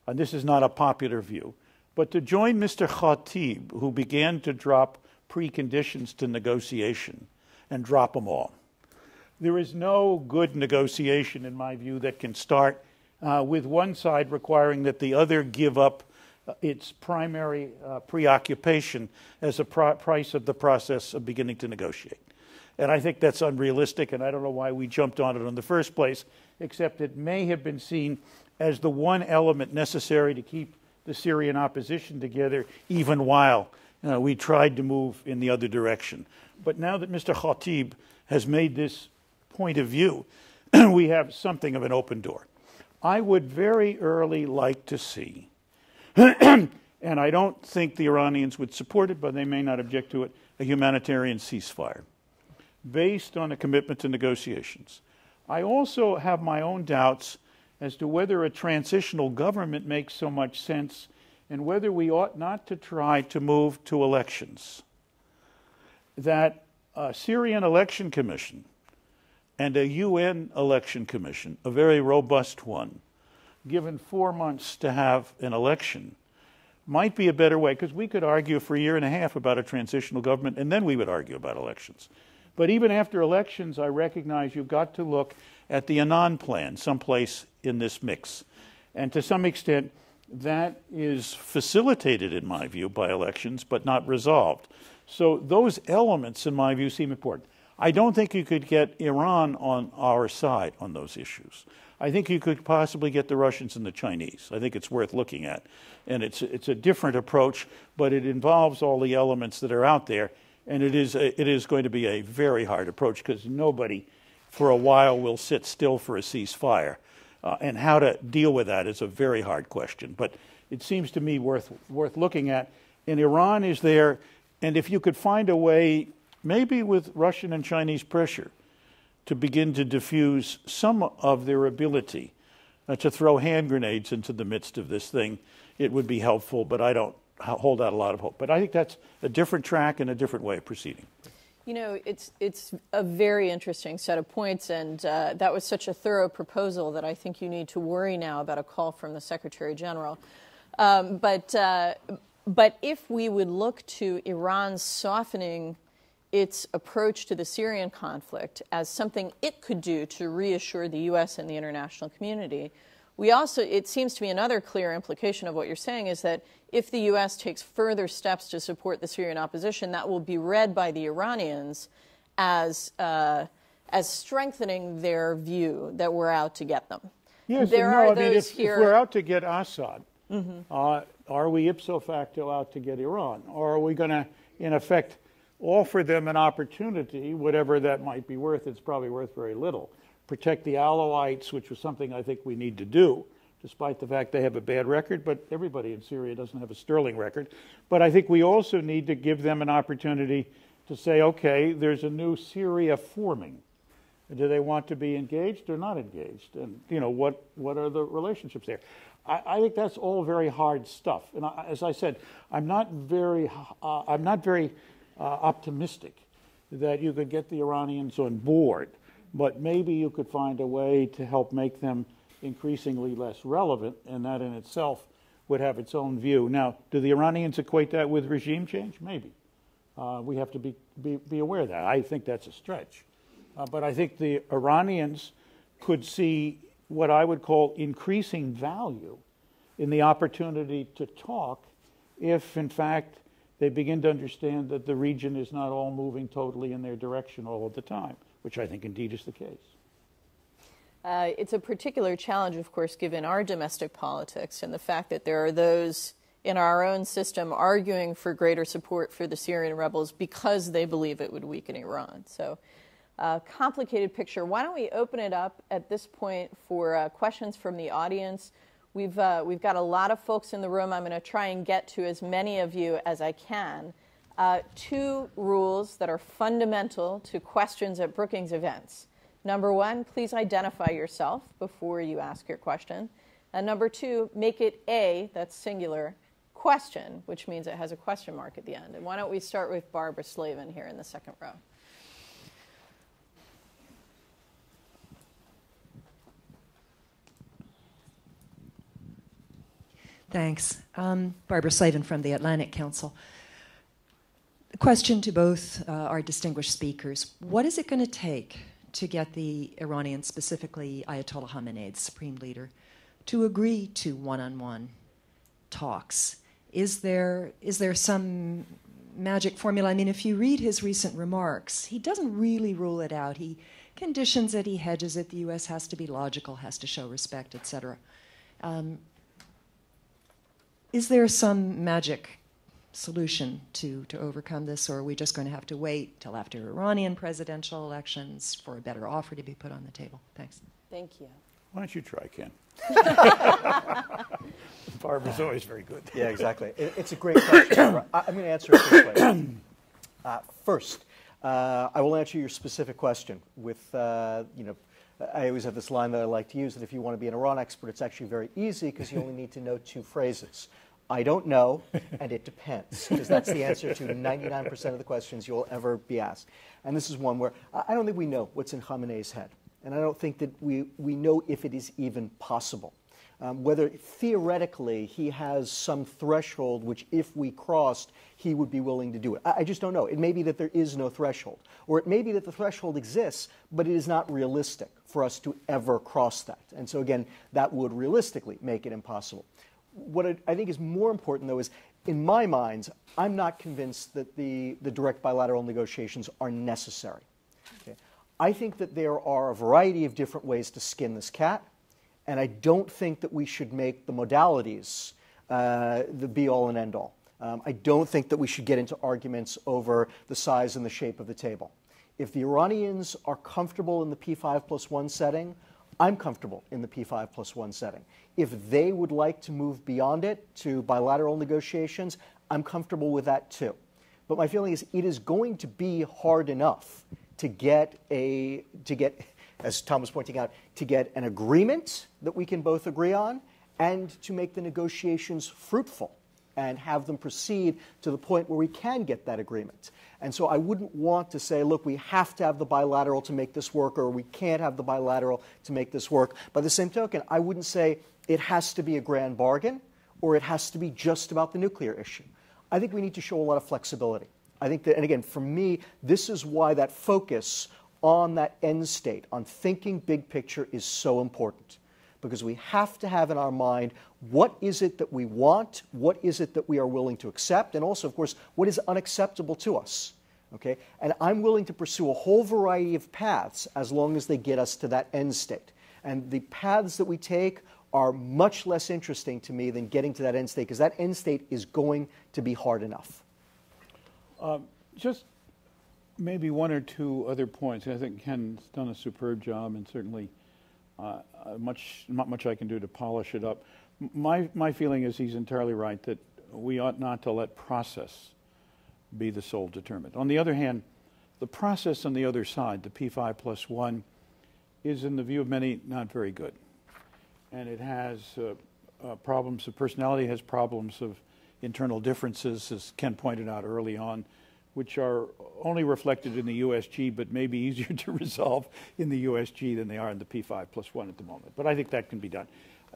and this is not a popular view, but to join Mr. Khatib, who began to drop preconditions to negotiation and drop them all. There is no good negotiation, in my view, that can start with one side requiring that the other give up its primary preoccupation as a price of the process of beginning to negotiate. And I think that's unrealistic, and I don't know why we jumped on it in the first place, except it may have been seen as the one element necessary to keep the Syrian opposition together, even while we tried to move in the other direction. But now that Mr. Khatib has made this point of view, we have something of an open door. I would very early like to see, and I don't think the Iranians would support it, but they may not object to it, a humanitarian ceasefire based on a commitment to negotiations. I also have my own doubts as to whether a transitional government makes so much sense and whether we ought not to try to move to elections. That a Syrian election commission and a UN election commission, a very robust one, given 4 months to have an election, might be a better way, because we could argue for a year and a half about a transitional government, and then we would argue about elections. But even after elections, I recognize you've got to look at the Annan plan someplace in this mix. And to some extent, that is facilitated, in my view, by elections, but not resolved. So those elements, in my view, seem important. I don't think you could get Iran on our side on those issues. I think you could possibly get the Russians and the Chinese. I think it's worth looking at. And it's a different approach, but it involves all the elements that are out there. And it is going to be a very hard approach, because nobody for a while will sit still for a ceasefire. And how to deal with that is a very hard question. But it seems to me worth looking at. And Iran is there. And if you could find a way, maybe with Russian and Chinese pressure, to begin to diffuse some of their ability to throw hand grenades into the midst of this thing, it would be helpful. But I don't hold out a lot of hope. But I think that's a different track and a different way of proceeding. You know, it's a very interesting set of points, and that was such a thorough proposal that I think you need to worry now about a call from the Secretary General. But if we would look to Iran softening its approach to the Syrian conflict as something it could do to reassure the U.S. and the international community, we also, it seems to me another clear implication of what you're saying is that if the U.S. takes further steps to support the Syrian opposition, that will be read by the Iranians as strengthening their view that we're out to get them. Yes, if we're out to get Assad, are we ipso facto out to get Iran? Or are we going to, in effect, offer them an opportunity, whatever that might be worth? It's probably worth very little. Protect the Alawites, which was something I think we need to do, despite the fact they have a bad record, but everybody in Syria doesn't have a sterling record. But I think we also need to give them an opportunity to say, okay, there's a new Syria forming. Do they want to be engaged or not engaged? And, you know, what are the relationships there? I think that's all very hard stuff. And as I said, I'm not very optimistic that you could get the Iranians on board, but maybe you could find a way to help make them increasingly less relevant, and that in itself would have its own view. Now, do the Iranians equate that with regime change? Maybe. We have to be aware of that. I think that's a stretch. But I think the Iranians could see what I would call increasing value in the opportunity to talk if, in fact, they begin to understand that the region is not all moving totally in their direction all of the time, which I think indeed is the case. It's a particular challenge, of course, given our domestic politics and the fact that there are those in our own system arguing for greater support for the Syrian rebels because they believe it would weaken Iran. So, complicated picture. Why don't we open it up at this point for questions from the audience? We've got a lot of folks in the room. I'm going to try and get to as many of you as I can. Two rules that are fundamental to questions at Brookings events. Number one, please identify yourself before you ask your question. And number two, make it a, that's singular, question, which means it has a question mark at the end. And why don't we start with Barbara Slavin here in the second row. Thanks. Barbara Slavin from the Atlantic Council. A question to both our distinguished speakers. What is it going to take to get the Iranians, specifically Ayatollah Khamenei, the supreme leader, to agree to one-on-one talks? Is there some magic formula? I mean, if you read his recent remarks, he doesn't really rule it out. He conditions it, he hedges it. The U.S. has to be logical, has to show respect, etc. Is there some magic solution to overcome this, or are we just going to have to wait till after Iranian presidential elections for a better offer to be put on the table? Thanks. Thank you. Why don't you try, Ken? Barbara's always very good. Yeah, exactly. It's a great question. I'm going to answer it this way. First, I will answer your specific question with, I always have this line that I like to use, that if you want to be an Iran expert, it's actually very easy because you only need to know 2 phrases. I don't know, and it depends, because that's the answer to 99% of the questions you'll ever be asked. And this is one where I don't think we know what's in Khamenei's head, and I don't think that we know if it is even possible. Whether theoretically he has some threshold which, if we crossed, he would be willing to do it. I just don't know. It may be that there is no threshold, or it may be that the threshold exists, but it is not realistic for us to ever cross that. And so again, that would realistically make it impossible. What I think is more important, though, is in my mind, I'm not convinced that the direct bilateral negotiations are necessary. Okay? I think that there are a variety of different ways to skin this cat. And I don't think that we should make the modalities the be-all and end-all. I don't think that we should get into arguments over the size and the shape of the table. If the Iranians are comfortable in the P5+1 setting, I'm comfortable in the P5+1 setting. If they would like to move beyond it to bilateral negotiations, I'm comfortable with that too. But my feeling is it is going to be hard enough to get, as Tom was pointing out, to get an agreement that we can both agree on and to make the negotiations fruitful and have them proceed to the point where we can get that agreement. And so I wouldn't want to say, look, we have to have the bilateral to make this work, or we can't have the bilateral to make this work. By the same token, I wouldn't say it has to be a grand bargain or it has to be just about the nuclear issue. I think we need to show a lot of flexibility. I think that, and again, for me, this is why that focus on that end state, on thinking big picture, is so important. Because we have to have in our mind, what is it that we want, what is it that we are willing to accept, and also, of course, what is unacceptable to us. Okay? And I'm willing to pursue a whole variety of paths as long as they get us to that end state. And the paths that we take are much less interesting to me than getting to that end state, because that end state is going to be hard enough. Just maybe 1 or 2 other points. I think Ken's done a superb job, and certainly not much I can do to polish it up. My feeling is he's entirely right that we ought not to let process be the sole determinant. On the other hand, the process on the other side, the P5+1, is, in the view of many, not very good. And it has problems of personality, has problems of internal differences, as Ken pointed out early on, which are only reflected in the USG, but maybe easier to resolve in the USG than they are in the P5+1 at the moment. But I think that can be done.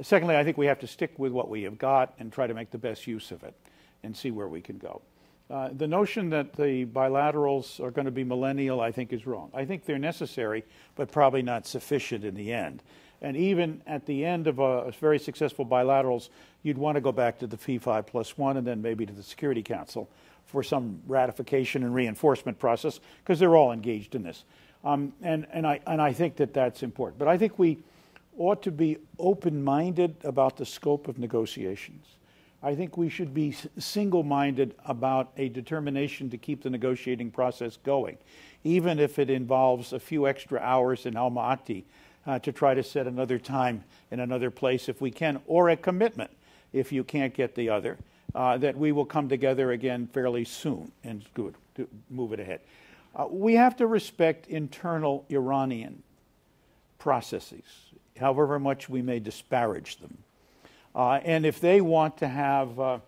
Secondly, I think we have to stick with what we have got and try to make the best use of it and see where we can go. The notion that the bilaterals are going to be millennial, I think, is wrong. I think they're necessary, but probably not sufficient in the end. And even at the end of a very successful bilaterals, you'd want to go back to the P5+1 and then maybe to the Security Council for some ratification and reinforcement process, because they're all engaged in this. And I think that that's important. But I think we ought to be open-minded about the scope of negotiations. I think we should be single-minded about a determination to keep the negotiating process going, even if it involves a few extra hours in Almaty to try to set another time in another place if we can, or a commitment if you can't get the other. That we will come together again fairly soon and good to move it ahead. We have to respect internal Iranian processes, however much we may disparage them. And if they want to have a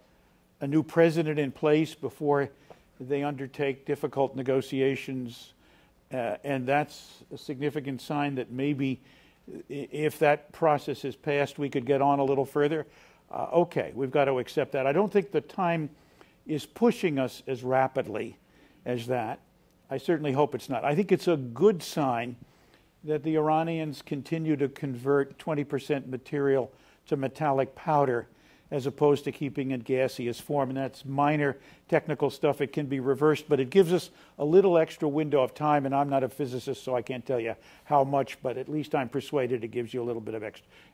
new president in place before they undertake difficult negotiations, and that's a significant sign that maybe if that process is passed, we could get on a little further, okay, we've got to accept that. I don't think the time is pushing us as rapidly as that. I certainly hope it's not. I think it's a good sign that the Iranians continue to convert 20% material to metallic powder as opposed to keeping in gaseous form. And that's minor technical stuff. It can be reversed, but it gives us a little extra window of time. And I'm not a physicist, so I can't tell you how much, but at least I'm persuaded it gives you a little bit of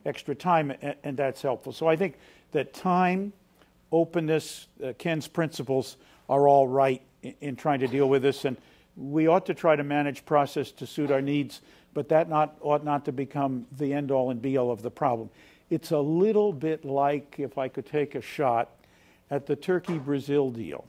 extra time, and that's helpful. So I think that time, openness, Ken's principles are all right in trying to deal with this. And we ought to try to manage process to suit our needs, but that ought not to become the end-all and be-all of the problem. It's a little bit like, if I could take a shot, at the Turkey-Brazil deal,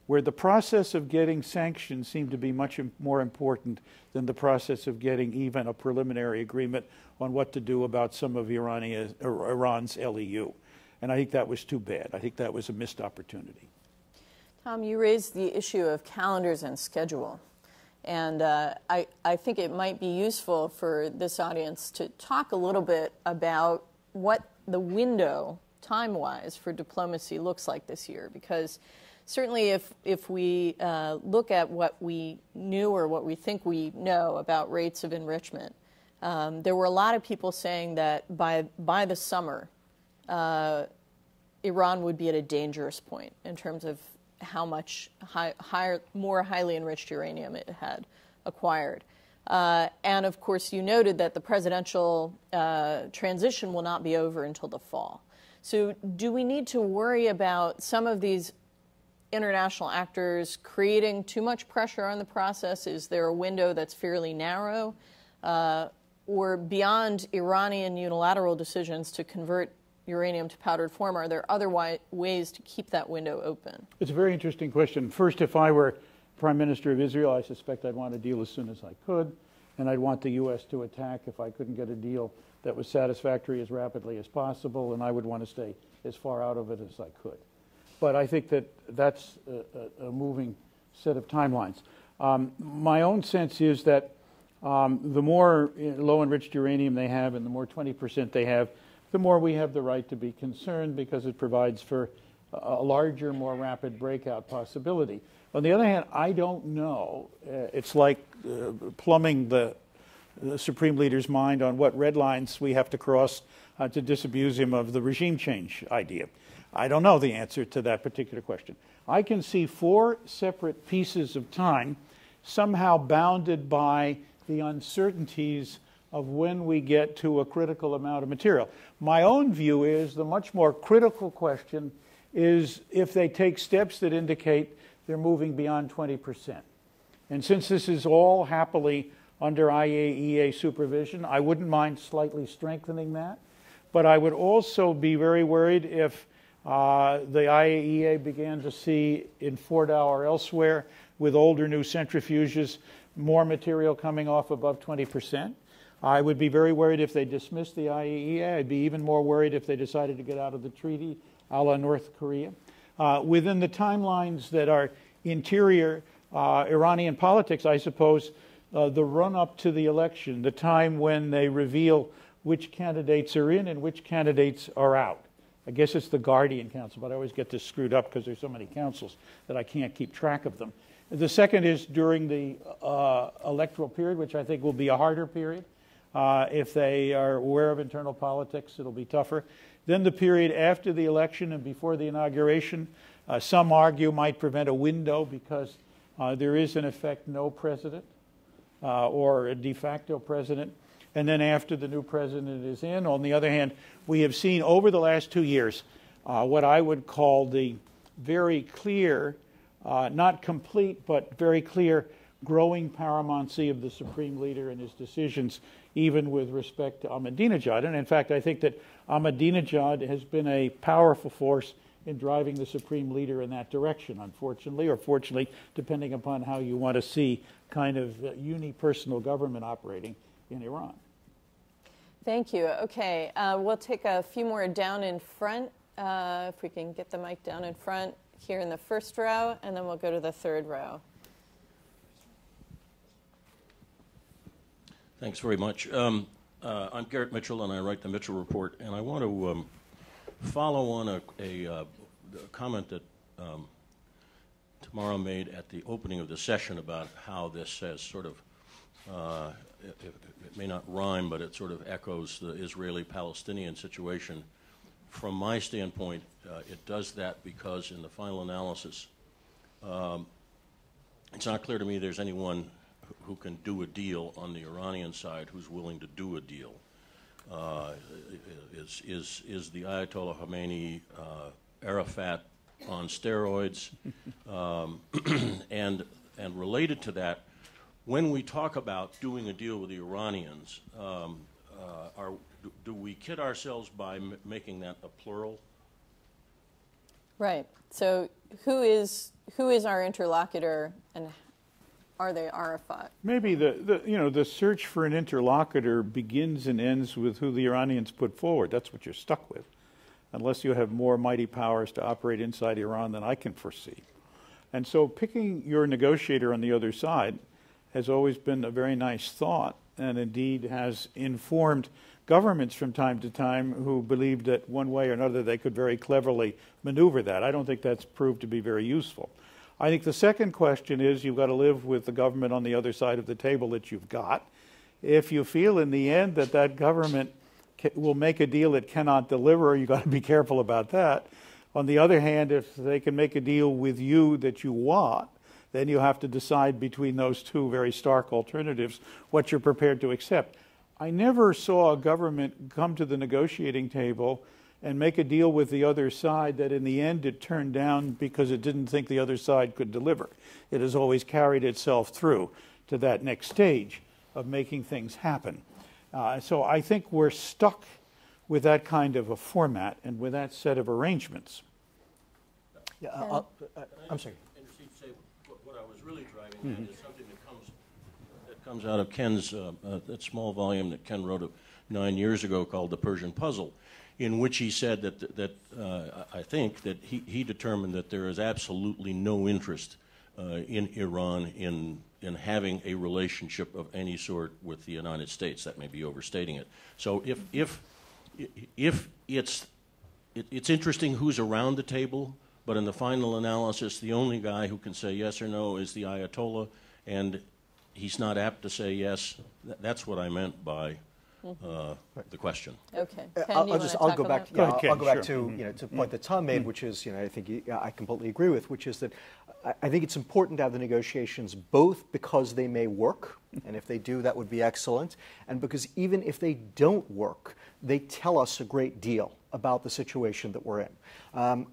where the process of getting sanctions seemed to be much more important than the process of getting even a preliminary agreement on what to do about some of Iran's LEU. And I think that was too bad. I think that was a missed opportunity. Tom, you raised the issue of calendars and schedule. And I think it might be useful for this audience to talk a little bit about what the window, time-wise, for diplomacy looks like this year. Because certainly if we look at what we knew or what we think we know about rates of enrichment, there were a lot of people saying that by the summer, Iran would be at a dangerous point in terms of how much more highly enriched uranium it had acquired. And of course, you noted that the presidential transition will not be over until the fall. So do we need to worry about some of these international actors creating too much pressure on the process? Is there a window that's fairly narrow? Or beyond Iranian unilateral decisions to convert uranium to powdered form, are there other ways to keep that window open? It's a very interesting question. First, if I were Prime Minister of Israel, I suspect I'd want a deal as soon as I could, and I'd want the U.S. to attack if I couldn't get a deal that was satisfactory as rapidly as possible, and I would want to stay as far out of it as I could. But I think that that's a moving set of timelines. My own sense is that the more low-enriched uranium they have and the more 20% they have, the more we have the right to be concerned because it provides for a larger, more rapid breakout possibility. On the other hand, I don't know. It's like plumbing the Supreme Leader's mind on what red lines we have to cross to disabuse him of the regime change idea. I don't know the answer to that particular question. I can see 4 separate pieces of time somehow bounded by the uncertainties of when we get to a critical amount of material. My own view is the much more critical question is if they take steps that indicate they're moving beyond 20%. And since this is all happily under IAEA supervision, I wouldn't mind slightly strengthening that. But I would also be very worried if the IAEA began to see in Fordow or elsewhere with older new centrifuges more material coming off above 20%. I would be very worried if they dismissed the IAEA. I'd be even more worried if they decided to get out of the treaty, a la North Korea. Within the timelines that are interior Iranian politics, I suppose, the run-up to the election, the time when they reveal which candidates are in and which candidates are out. I guess it's the Guardian Council, but I always get this screwed up because there's so many councils that I can't keep track of them. The second is during the electoral period, which I think will be a harder period. If they are aware of internal politics, it'll be tougher. Then the period after the election and before the inauguration, some argue might prevent a window because there is, in effect, no president or a de facto president. And then after the new president is in, on the other hand, we have seen over the last 2 years what I would call the very clear, not complete, but very clear growing paramountcy of the Supreme Leader and his decisions, even with respect to Ahmadinejad. And in fact, I think that Ahmadinejad has been a powerful force in driving the Supreme Leader in that direction, unfortunately, or fortunately, depending upon how you want to see kind of unipersonal government operating in Iran. Thank you. Okay, we'll take a few more down in front, if we can get the mic down in front here in the first row, and then we'll go to the third row. Thanks very much. I'm Garrett Mitchell, and I write the Mitchell Report, and I want to follow on a comment that Tamara made at the opening of the session about how this has sort of, it may not rhyme, but it sort of echoes the Israeli-Palestinian situation. From my standpoint, it does that because in the final analysis, it's not clear to me there's anyone who can do a deal on the Iranian side who's willing to do a deal. Is the Ayatollah Khomeini Arafat on steroids? And related to that, when we talk about doing a deal with the Iranians, do we kid ourselves by making that a plural? Right. So who is our interlocutor, and are they Arafat? Maybe the search for an interlocutor begins and ends with who the Iranians put forward. That's what you're stuck with, unless you have more mighty powers to operate inside Iran than I can foresee. And so picking your negotiator on the other side has always been a very nice thought, and indeed has informed governments from time to time who believed that one way or another they could very cleverly maneuver that. I don't think that's proved to be very useful. I think the second question is you've got to live with the government on the other side of the table that you've got. If you feel in the end that that government will make a deal it cannot deliver, you've got to be careful about that. On the other hand, if they can make a deal with you that you want, then you have to decide between those two very stark alternatives what you're prepared to accept. I never saw a government come to the negotiating table and make a deal with the other side that in the end it turned down because it didn't think the other side could deliver. It has always carried itself through to that next stage of making things happen. So I think we're stuck with that kind of a format and with that set of arrangements. Yeah, I'm sorry. What I was really driving at is something that comes out of Ken's that small volume that Ken wrote 9 years ago called The Persian Puzzle, in which he said that I think that he determined that there is absolutely no interest in Iran in having a relationship of any sort with the United States. That may be overstating it. So if it's interesting who's around the table, but in the final analysis, the only guy who can say yes or no is the Ayatollah, and he's not apt to say yes. That's what I meant by the question. Okay. I'll go back to the point that Tom made, which is I think I completely agree with, which is that I think it's important to have the negotiations both because they may work, and if they do, that would be excellent, and because even if they don't work, they tell us a great deal about the situation that we're in.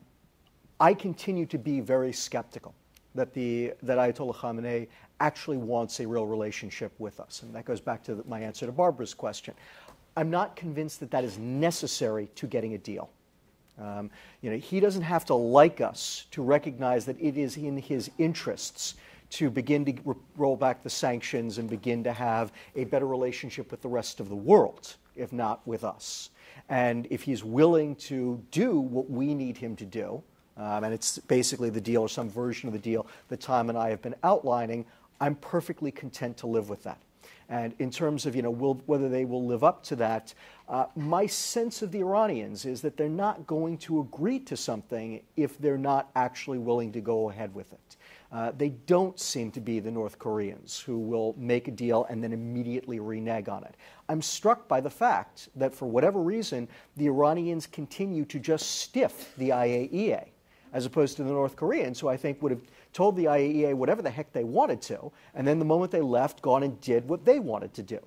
I continue to be very skeptical that Ayatollah Khamenei actually wants a real relationship with us. And that goes back to my answer to Barbara's question. I'm not convinced that that is necessary to getting a deal. He doesn't have to like us to recognize that it is in his interests to begin to roll back the sanctions and begin to have a better relationship with the rest of the world, if not with us. And if he's willing to do what we need him to do, and it's basically the deal or some version of the deal that Tom and I have been outlining, I'm perfectly content to live with that. And in terms of whether they will live up to that, my sense of the Iranians is that they're not going to agree to something if they're not actually willing to go ahead with it. They don't seem to be the North Koreans who will make a deal and then immediately renege on it. I'm struck by the fact that for whatever reason, the Iranians continue to just stiff the IAEA, as opposed to the North Koreans, who I think would have told the IAEA whatever the heck they wanted to, and then the moment they left, gone and did what they wanted to do.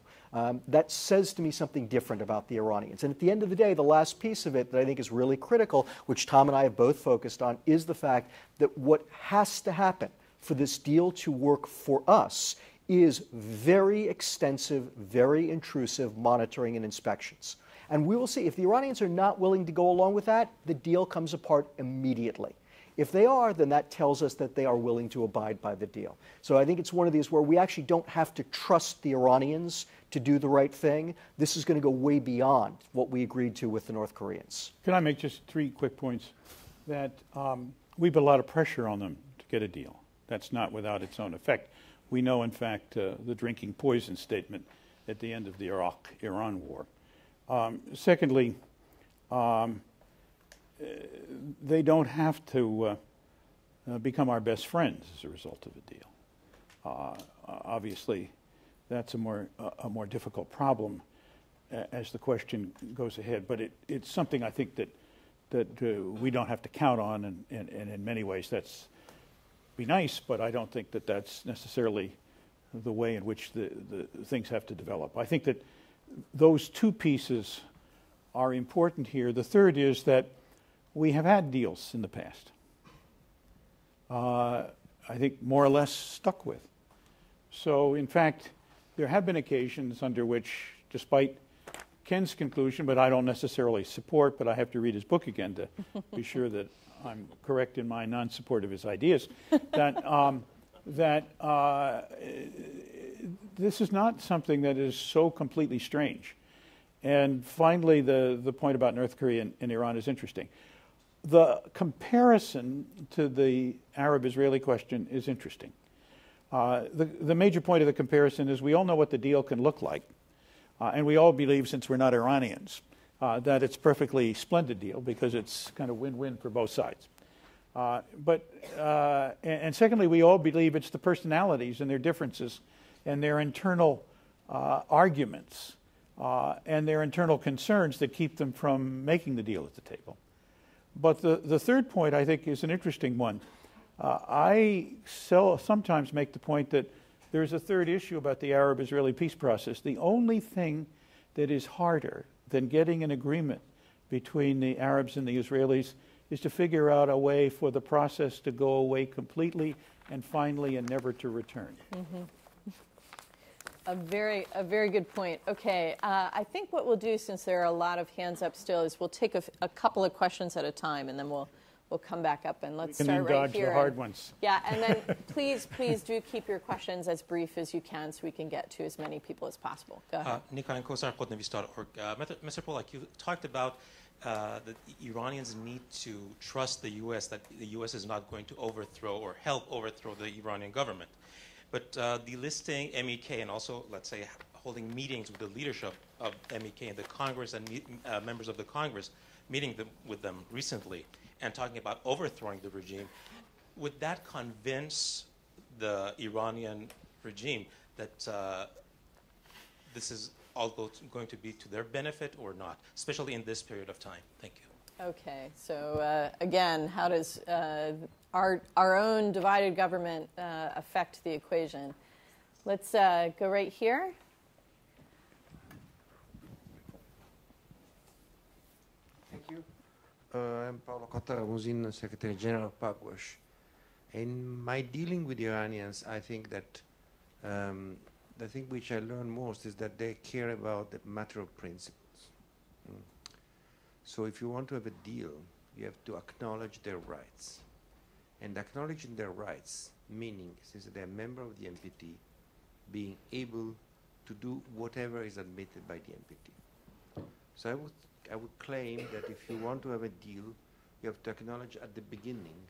That says to me something different about the Iranians. And at the end of the day, the last piece of it that I think is really critical, which Tom and I have both focused on, is the fact that what has to happen for this deal to work for us is very extensive, very intrusive monitoring and inspections. And we will see. If the Iranians are not willing to go along with that, the deal comes apart immediately. If they are, then that tells us that they are willing to abide by the deal. So I think it's one of these where we actually don't have to trust the Iranians to do the right thing. This is going to go way beyond what we agreed to with the North Koreans. Can I make just 3 quick points? That we put a lot of pressure on them to get a deal. That's not without its own effect. We know, in fact, the drinking poison statement at the end of the Iraq-Iran war. Secondly, they don't have to become our best friends as a result of a deal. Obviously, that's a more difficult problem as the question goes ahead. But it's something I think that we don't have to count on, and in many ways that's be nice, but I don't think that that's necessarily the way in which the things have to develop. I think that those two pieces are important here. The third is that we have had deals in the past. I think more or less stuck with. So, in fact, there have been occasions under which, despite Ken's conclusion, but I don't necessarily support, but I have to read his book again to be sure that I'm correct in my non-support of his ideas, that this is not something that is so completely strange. And finally, the point about North Korea and Iran is interesting. The comparison to the Arab-Israeli question is interesting. The major point of the comparison is we all know what the deal can look like. And we all believe, since we're not Iranians, that it's a perfectly splendid deal because it's kind of win-win for both sides. And secondly, we all believe it's the personalities and their differences and their internal arguments and their internal concerns that keep them from making the deal at the table. But the third point, I think, is an interesting one. I sometimes make the point that there's a third issue about the Arab-Israeli peace process. The only thing that is harder than getting an agreement between the Arabs and the Israelis is to figure out a way for the process to go away completely and finally and never to return. Mm-hmm. A very good point. Okay, I think what we'll do, since there are a lot of hands up still, is we'll take a couple of questions at a time, and then we'll come back up, and let's start right here. And then dodge the hard ones. Yeah, and then please do keep your questions as brief as you can so we can get to as many people as possible. Go ahead. Mr. Pollack, you talked about the Iranians need to trust the U.S., that the U.S. is not going to overthrow or help overthrow the Iranian government. But delisting MEK and also, let's say, holding meetings with the leadership of MEK and the Congress and members of the Congress, meeting with them recently and talking about overthrowing the regime, would that convince the Iranian regime that this is all going to be to their benefit or not, especially in this period of time? Thank you. Okay, so again, how does our own divided government affect the equation? Let's go right here. Thank you. I'm Paolo Cotta-Ramusin, Secretary General of Pugwash. In my dealing with the Iranians, I think that the thing which I learned most is that they care about the matter of principles. So if you want to have a deal, you have to acknowledge their rights. And acknowledging their rights, meaning, since they're a member of the NPT, being able to do whatever is admitted by the NPT. So I would claim that if you want to have a deal, you have to acknowledge at the beginning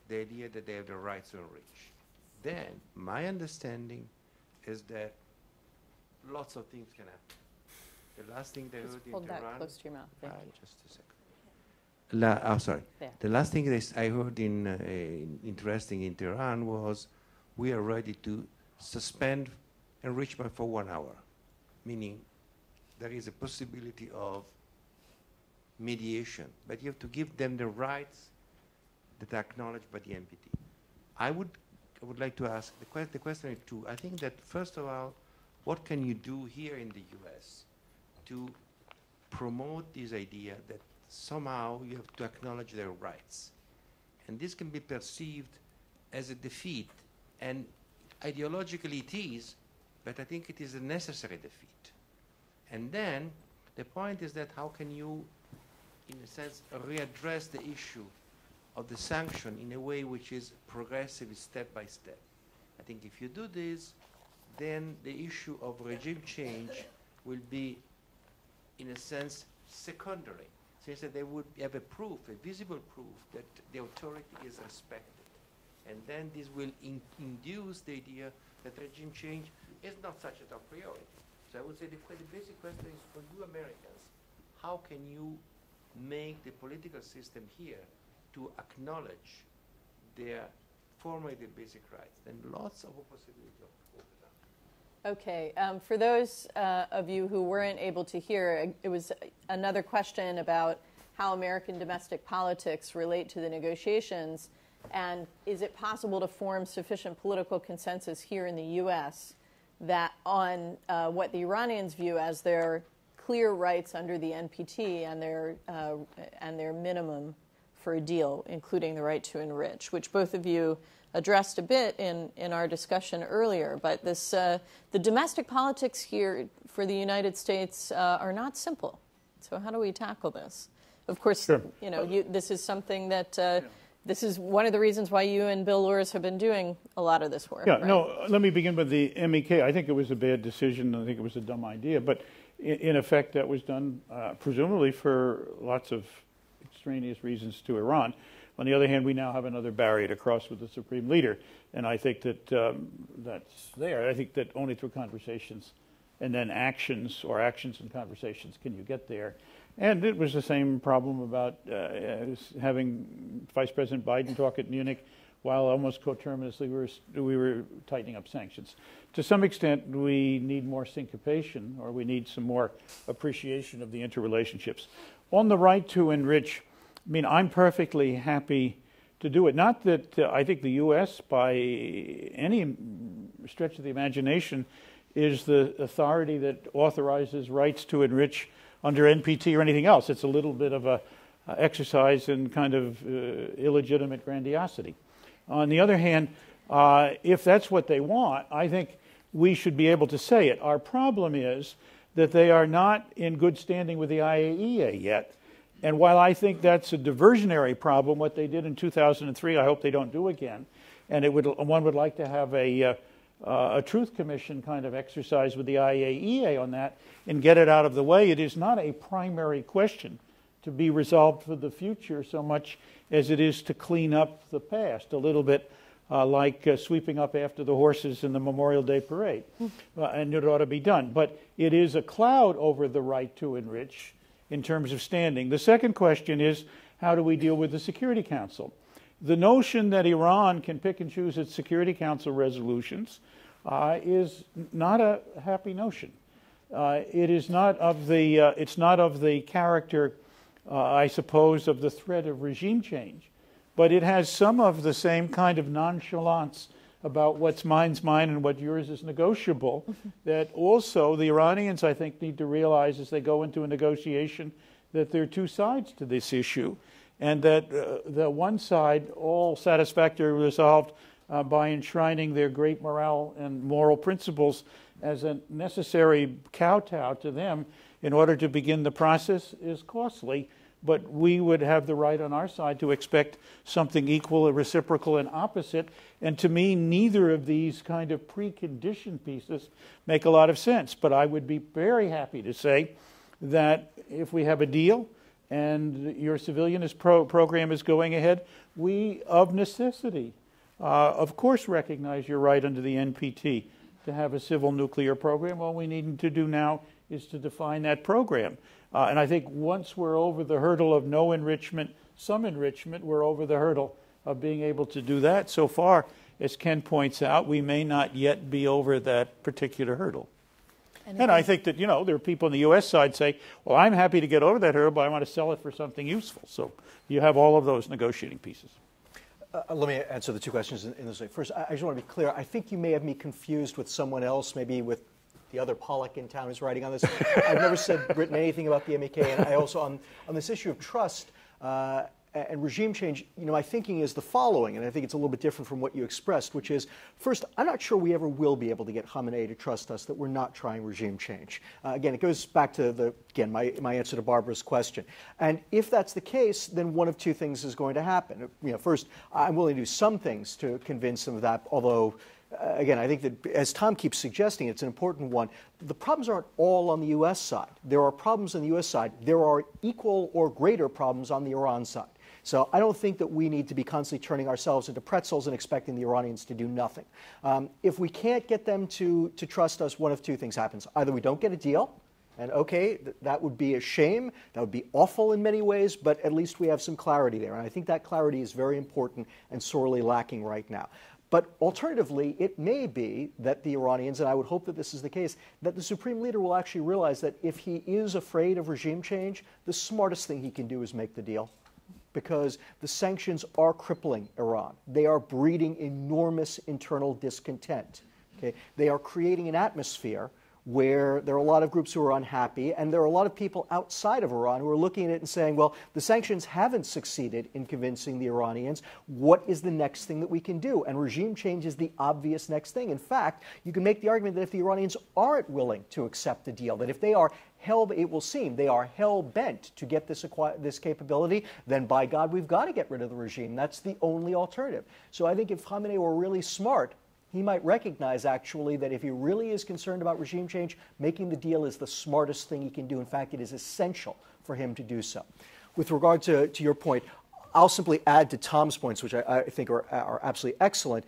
the idea that they have the rights to enrich. Then, my understanding is that lots of things can happen. The last thing they heard in hold that Tehran, close to your mouth. Thank you. just a second. Sorry. Yeah. The last thing I heard interesting in Tehran was we are ready to suspend enrichment for 1 hour, meaning there is a possibility of mediation, but you have to give them the rights that are acknowledged by the NPT. I would like to ask, the question is two. I think that, first of all, what can you do here in the U.S. to promote this idea that somehow you have to acknowledge their rights? And this can be perceived as a defeat, and ideologically it is, but I think it is a necessary defeat. And then the point is that how can you, in a sense, readdress the issue of the sanction in a way which is progressive, step by step. I think if you do this, then the issue of regime change will be, in a sense, secondary, since that they would have a proof, a visible proof, that the authority is respected. And then this will induce the idea that regime change is not such a priority. So I would say the basic question is, for you Americans, how can you make the political system here to acknowledge their formative basic rights, then lots of possibilities of open up. Okay, for those of you who weren't able to hear, it was another question about how American domestic politics relate to the negotiations, and is it possible to form sufficient political consensus here in the U.S. that on what the Iranians view as their clear rights under the NPT and their minimum for a deal, including the right to enrich, which both of you addressed a bit in our discussion earlier. But this, the domestic politics here for the United States are not simple. So how do we tackle this? Of course, sure. You know, this is something that this is one of the reasons why you and Bill Loris have been doing a lot of this work. Yeah, right? no, let me begin with the MEK. I think it was a bad decision. I think it was a dumb idea. But in effect, that was done presumably for lots of extraneous reasons to Iran. On the other hand, we now have another barrier to cross with the Supreme Leader. And I think that that's there. I think that only through conversations and then actions or actions and conversations can you get there. And it was the same problem about having Vice President Biden talk at Munich while almost coterminously we were tightening up sanctions. To some extent, we need more syncopation, or we need some more appreciation of the interrelationships. On the right to enrich, I mean, I'm perfectly happy to do it. Not that I think the U.S., by any stretch of the imagination, is the authority that authorizes rights to enrich under NPT or anything else. It's a little bit of a exercise in kind of illegitimate grandiosity. On the other hand, if that's what they want, I think we should be able to say it. Our problem is that they are not in good standing with the IAEA yet. And while I think that's a diversionary problem, what they did in 2003, I hope they don't do again. And one would like to have a truth commission kind of exercise with the IAEA on that and get it out of the way. It is not a primary question to be resolved for the future so much as it is to clean up the past, a little bit like sweeping up after the horses in the Memorial Day parade. And it ought to be done. But it is a cloud over the right to enrich in terms of standing. The second question is, how do we deal with the Security Council? The notion that Iran can pick and choose its Security Council resolutions is not a happy notion. It is not of the it's not of the character, I suppose, of the threat of regime change, but it has some of the same kind of nonchalance about what's mine's mine and what yours is negotiable. That also the Iranians, I think, need to realize as they go into a negotiation that there are two sides to this issue, and that the one side, all satisfactorily resolved by enshrining their great morale and moral principles as a necessary kowtow to them in order to begin the process, is costly. But we would have the right on our side to expect something equal, reciprocal, and opposite. And to me, neither of these kind of preconditioned pieces make a lot of sense. But I would be very happy to say that if we have a deal and your civilian program is going ahead, we, of necessity, of course, recognize your right under the NPT to have a civil nuclear program. All we need to do now is to define that program. And I think once we're over the hurdle of no enrichment, some enrichment, we're over the hurdle of being able to do that. So far, as Ken points out, we may not yet be over that particular hurdle. And I think that, you know, there are people on the U.S. side say, well, I'm happy to get over that hurdle, but I want to sell it for something useful. So you have all of those negotiating pieces. Let me answer the two questions in this way. First, I just want to be clear. I think you may have me confused with someone else, maybe with the other Pollock in town who's writing on this. I've never written anything about the MEK, and I also, on this issue of trust and regime change, you know, my thinking is the following, and I think it's a little bit different from what you expressed, which is, first, I'm not sure we ever will be able to get Khamenei to trust us that we're not trying regime change. Again, it goes back to my answer to Barbara's question. And if that's the case, then one of two things is going to happen. You know, first, I'm willing to do some things to convince them of that, although again, I think that, as Tom keeps suggesting, it's an important one. The problems aren't all on the U.S. side. There are problems on the U.S. side. There are equal or greater problems on the Iran side. So I don't think that we need to be constantly turning ourselves into pretzels and expecting the Iranians to do nothing. If we can't get them to trust us, one of two things happens. Either we don't get a deal, And okay, that would be a shame. That would be awful in many ways, but at least we have some clarity there. And I think that clarity is very important and sorely lacking right now. But alternatively, it may be that the Iranians, and I would hope that this is the case, that the supreme leader will actually realize that if he is afraid of regime change, the smartest thing he can do is make the deal. Because the sanctions are crippling Iran. They are breeding enormous internal discontent. Okay? They are creating an atmosphere where there are a lot of groups who are unhappy, and there are a lot of people outside of Iran who are looking at it and saying, well, the sanctions haven't succeeded in convincing the Iranians. What is the next thing that we can do? And regime change is the obvious next thing. In fact, you can make the argument that if the Iranians aren't willing to accept the deal, that if they are it will seem they are hell-bent to get this capability, then by God, we've got to get rid of the regime. That's the only alternative. So I think if Khamenei were really smart, he might recognize, actually, that if he really is concerned about regime change, making the deal is the smartest thing he can do. In fact, it is essential for him to do so. With regard to your point, I'll simply add to Tom's points, which I think are absolutely excellent,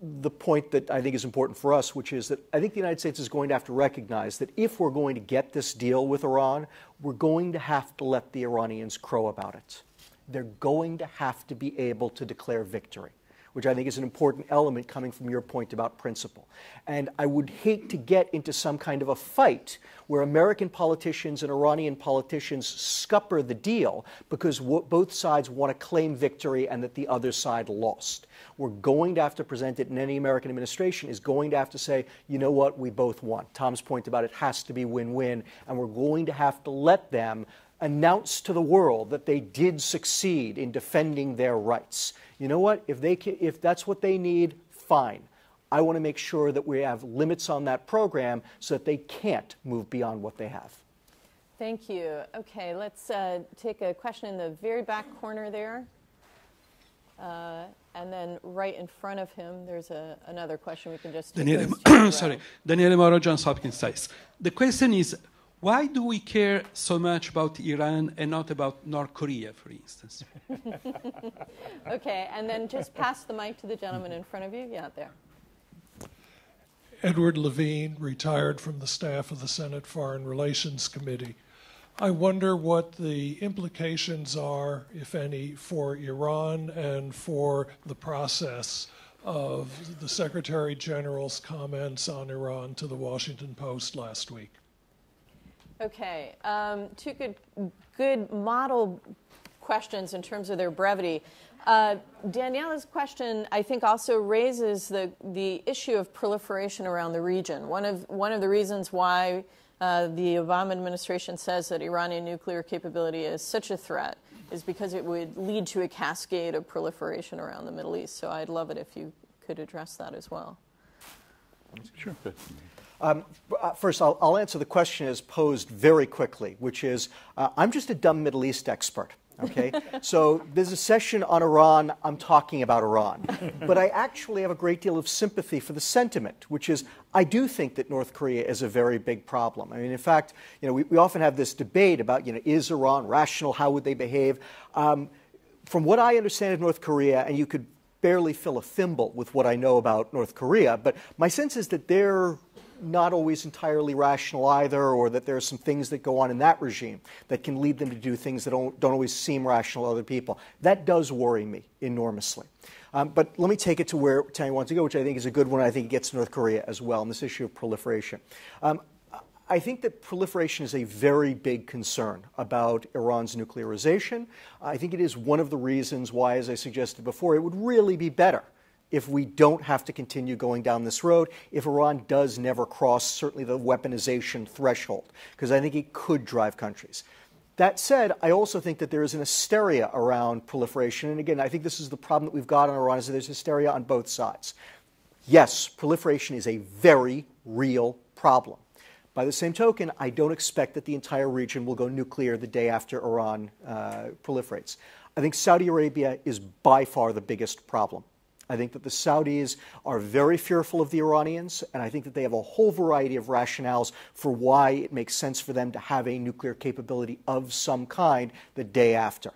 the point that I think is important for us, which is that I think the United States is going to have to recognize that if we're going to get this deal with Iran, we're going to have to let the Iranians crow about it. They're going to have to be able to declare victory, which I think is an important element coming from your point about principle. And I would hate to get into some kind of a fight where American politicians and Iranian politicians scupper the deal because both sides want to claim victory and that the other side lost. We're going to have to present it, and any American administration is going to have to say, you know what, we both won. Tom's point about it has to be win-win, and we're going to have to let them announce to the world that they did succeed in defending their rights. You know what? If that's what they need, fine. I want to make sure that we have limits on that program so that they can't move beyond what they have. Thank you. Okay, let's take a question in the very back corner there. And then right in front of him, there's another question we can just take. Daniele Mauro, Johns Hopkins Science. The question is, why do we care so much about Iran and not about North Korea, for instance? Okay, and then just pass the mic to the gentleman in front of you. Yeah, there. Edward Levine, retired from the staff of the Senate Foreign Relations Committee. I wonder what the implications are, if any, for Iran and for the process of the Secretary General's comments on Iran to the Washington Post last week. Okay, two good model questions in terms of their brevity. Daniela's question, I think, also raises the issue of proliferation around the region. One of the reasons why the Obama administration says that Iranian nuclear capability is such a threat is because it would lead to a cascade of proliferation around the Middle East. So I'd love it if you could address that as well. Sure. First, I'll answer the question as posed very quickly, which is, I'm just a dumb Middle East expert. Okay, so there's a session on Iran, I'm talking about Iran. But I actually have a great deal of sympathy for the sentiment, which is, I do think that North Korea is a very big problem. I mean, in fact, we often have this debate about, is Iran rational, how would they behave? From what I understand of North Korea, and you could barely fill a thimble with what I know about North Korea, but my sense is that they're not always entirely rational either, or that there are some things that go on in that regime that can lead them to do things that don't always seem rational to other people. That does worry me enormously. But let me take it to where Tanya wants to go, which I think is a good one. I think it gets to North Korea as well, and this issue of proliferation. I think that proliferation is a very big concern about Iran's nuclearization. I think it is one of the reasons why, as I suggested before, it would really be better if we don't have to continue going down this road, if Iran does never cross certainly the weaponization threshold, because I think it could drive countries. That said, I also think that there is an hysteria around proliferation, and again, I think this is the problem that we've got on Iran, is that there's hysteria on both sides. Yes, proliferation is a very real problem. By the same token, I don't expect that the entire region will go nuclear the day after Iran proliferates. I think Saudi Arabia is by far the biggest problem. I think that the Saudis are very fearful of the Iranians, and I think that they have a whole variety of rationales for why it makes sense for them to have a nuclear capability of some kind the day after.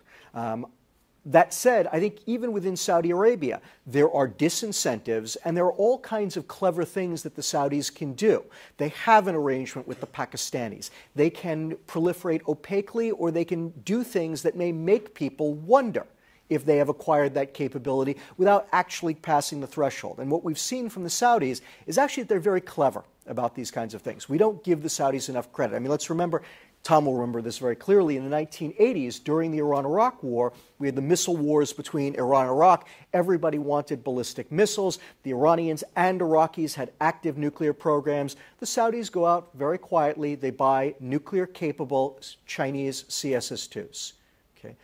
That said, I think even within Saudi Arabia, there are disincentives and there are all kinds of clever things that the Saudis can do. They have an arrangement with the Pakistanis. They can proliferate opaquely, or they can do things that may make people wonder if they have acquired that capability without actually passing the threshold. And what we've seen from the Saudis is actually that they're very clever about these kinds of things. We don't give the Saudis enough credit. I mean, let's remember, Tom will remember this very clearly, in the 1980s, during the Iran-Iraq War, we had the missile wars between Iran and Iraq. Everybody wanted ballistic missiles. The Iranians and Iraqis had active nuclear programs. The Saudis go out very quietly. They buy nuclear-capable Chinese CSS-2s. Okay.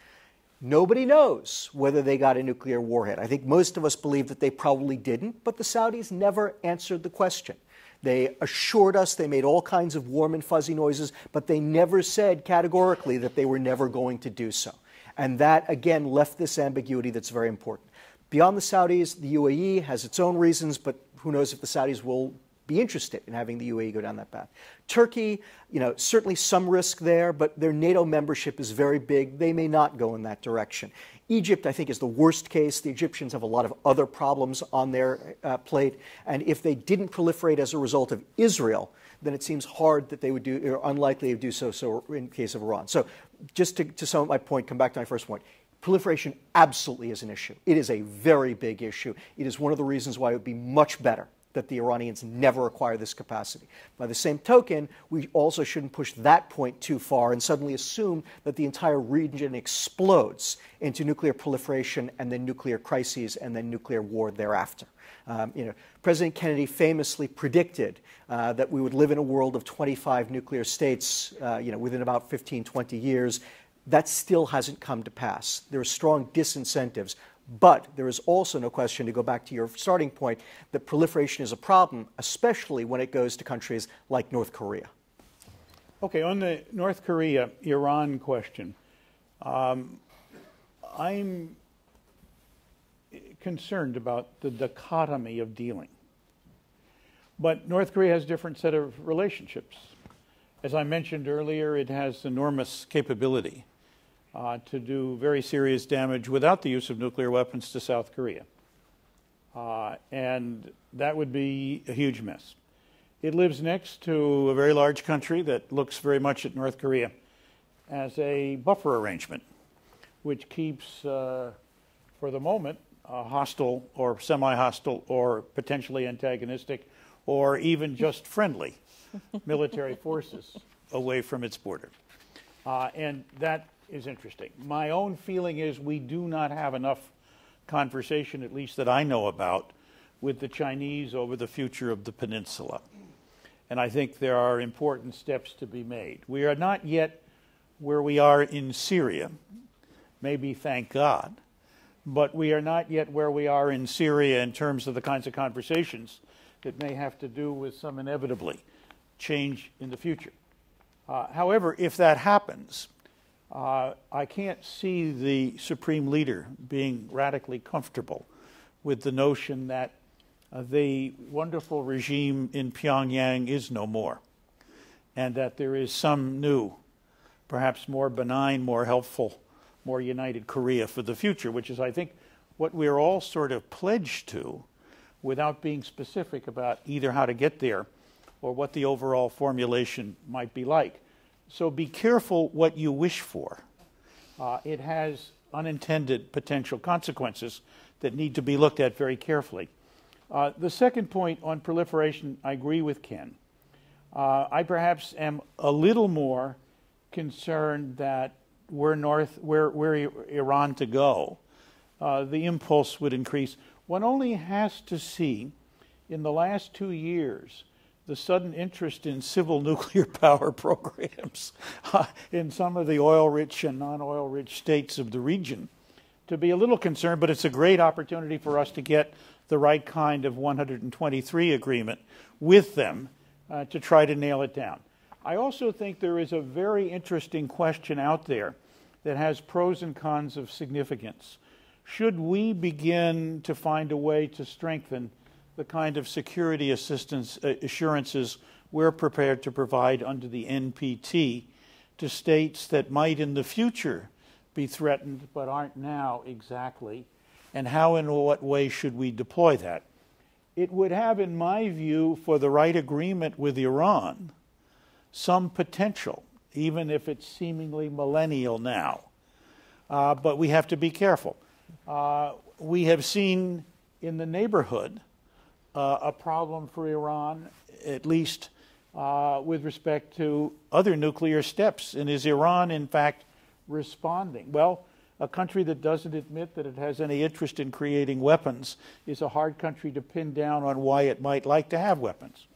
Nobody knows whether they got a nuclear warhead. I think most of us believe that they probably didn't, but the Saudis never answered the question. They assured us, they made all kinds of warm and fuzzy noises, but they never said categorically that they were never going to do so. And that, again, left this ambiguity that's very important. Beyond the Saudis, the UAE has its own reasons, but who knows if the Saudis will be interested in having the UAE go down that path. Turkey, certainly some risk there, but their NATO membership is very big. They may not go in that direction. Egypt, I think, is the worst case. The Egyptians have a lot of other problems on their plate, and if they didn't proliferate as a result of Israel, then it seems hard that they would do, or unlikely to do so in case of Iran. So just to sum up my point, come back to my first point, proliferation absolutely is an issue. It is a very big issue. It is one of the reasons why it would be much better that the Iranians never acquire this capacity. By the same token, we also shouldn't push that point too far and suddenly assume that the entire region explodes into nuclear proliferation and then nuclear crises and then nuclear war thereafter. President Kennedy famously predicted that we would live in a world of 25 nuclear states within about 15, 20 years. That still hasn't come to pass. There are strong disincentives. But there is also no question, to go back to your starting point, that proliferation is a problem, especially when it goes to countries like North Korea. Okay, on the North Korea-Iran question, I'm concerned about the dichotomy of dealing. But North Korea has a different set of relationships. As I mentioned earlier, it has enormous capability to do very serious damage without the use of nuclear weapons to South Korea. And that would be a huge mess. It lives next to a very large country that looks very much at North Korea as a buffer arrangement, which keeps, for the moment, hostile or semi-hostile or potentially antagonistic or even just friendly military forces away from its border. And that is interesting. My own feeling is we do not have enough conversation, at least that I know about, with the Chinese over the future of the peninsula. And I think there are important steps to be made. We are not yet where we are in Syria, maybe thank God, but we are not yet where we are in Syria in terms of the kinds of conversations that may have to do with some inevitably change in the future. However, if that happens, I can't see the supreme leader being radically comfortable with the notion that the wonderful regime in Pyongyang is no more, and that there is some new, perhaps more benign, more helpful, more united Korea for the future, which is, I think, what we're all sort of pledged to without being specific about either how to get there or what the overall formulation might be like. So be careful what you wish for. It has unintended potential consequences that need to be looked at very carefully. The second point on proliferation, I agree with Ken. I perhaps am a little more concerned that were Iran to go, the impulse would increase. One only has to see, in the last 2 years, the sudden interest in civil nuclear power programs in some of the oil-rich and non-oil-rich states of the region to be a little concerned, but it's a great opportunity for us to get the right kind of 123 agreement with them to try to nail it down. I also think there is a very interesting question out there that has pros and cons of significance. Should we begin to find a way to strengthen the kind of security assurances we're prepared to provide under the NPT to states that might in the future be threatened but aren't now exactly, and how and what way should we deploy that? It would have, in my view, for the right agreement with Iran, some potential, even if it's seemingly millennial now. But we have to be careful. We have seen in the neighborhood a problem for Iran, at least with respect to other nuclear steps. And is Iran, in fact, responding? Well, a country that doesn't admit that it has any interest in creating weapons is a hard country to pin down on why it might like to have weapons.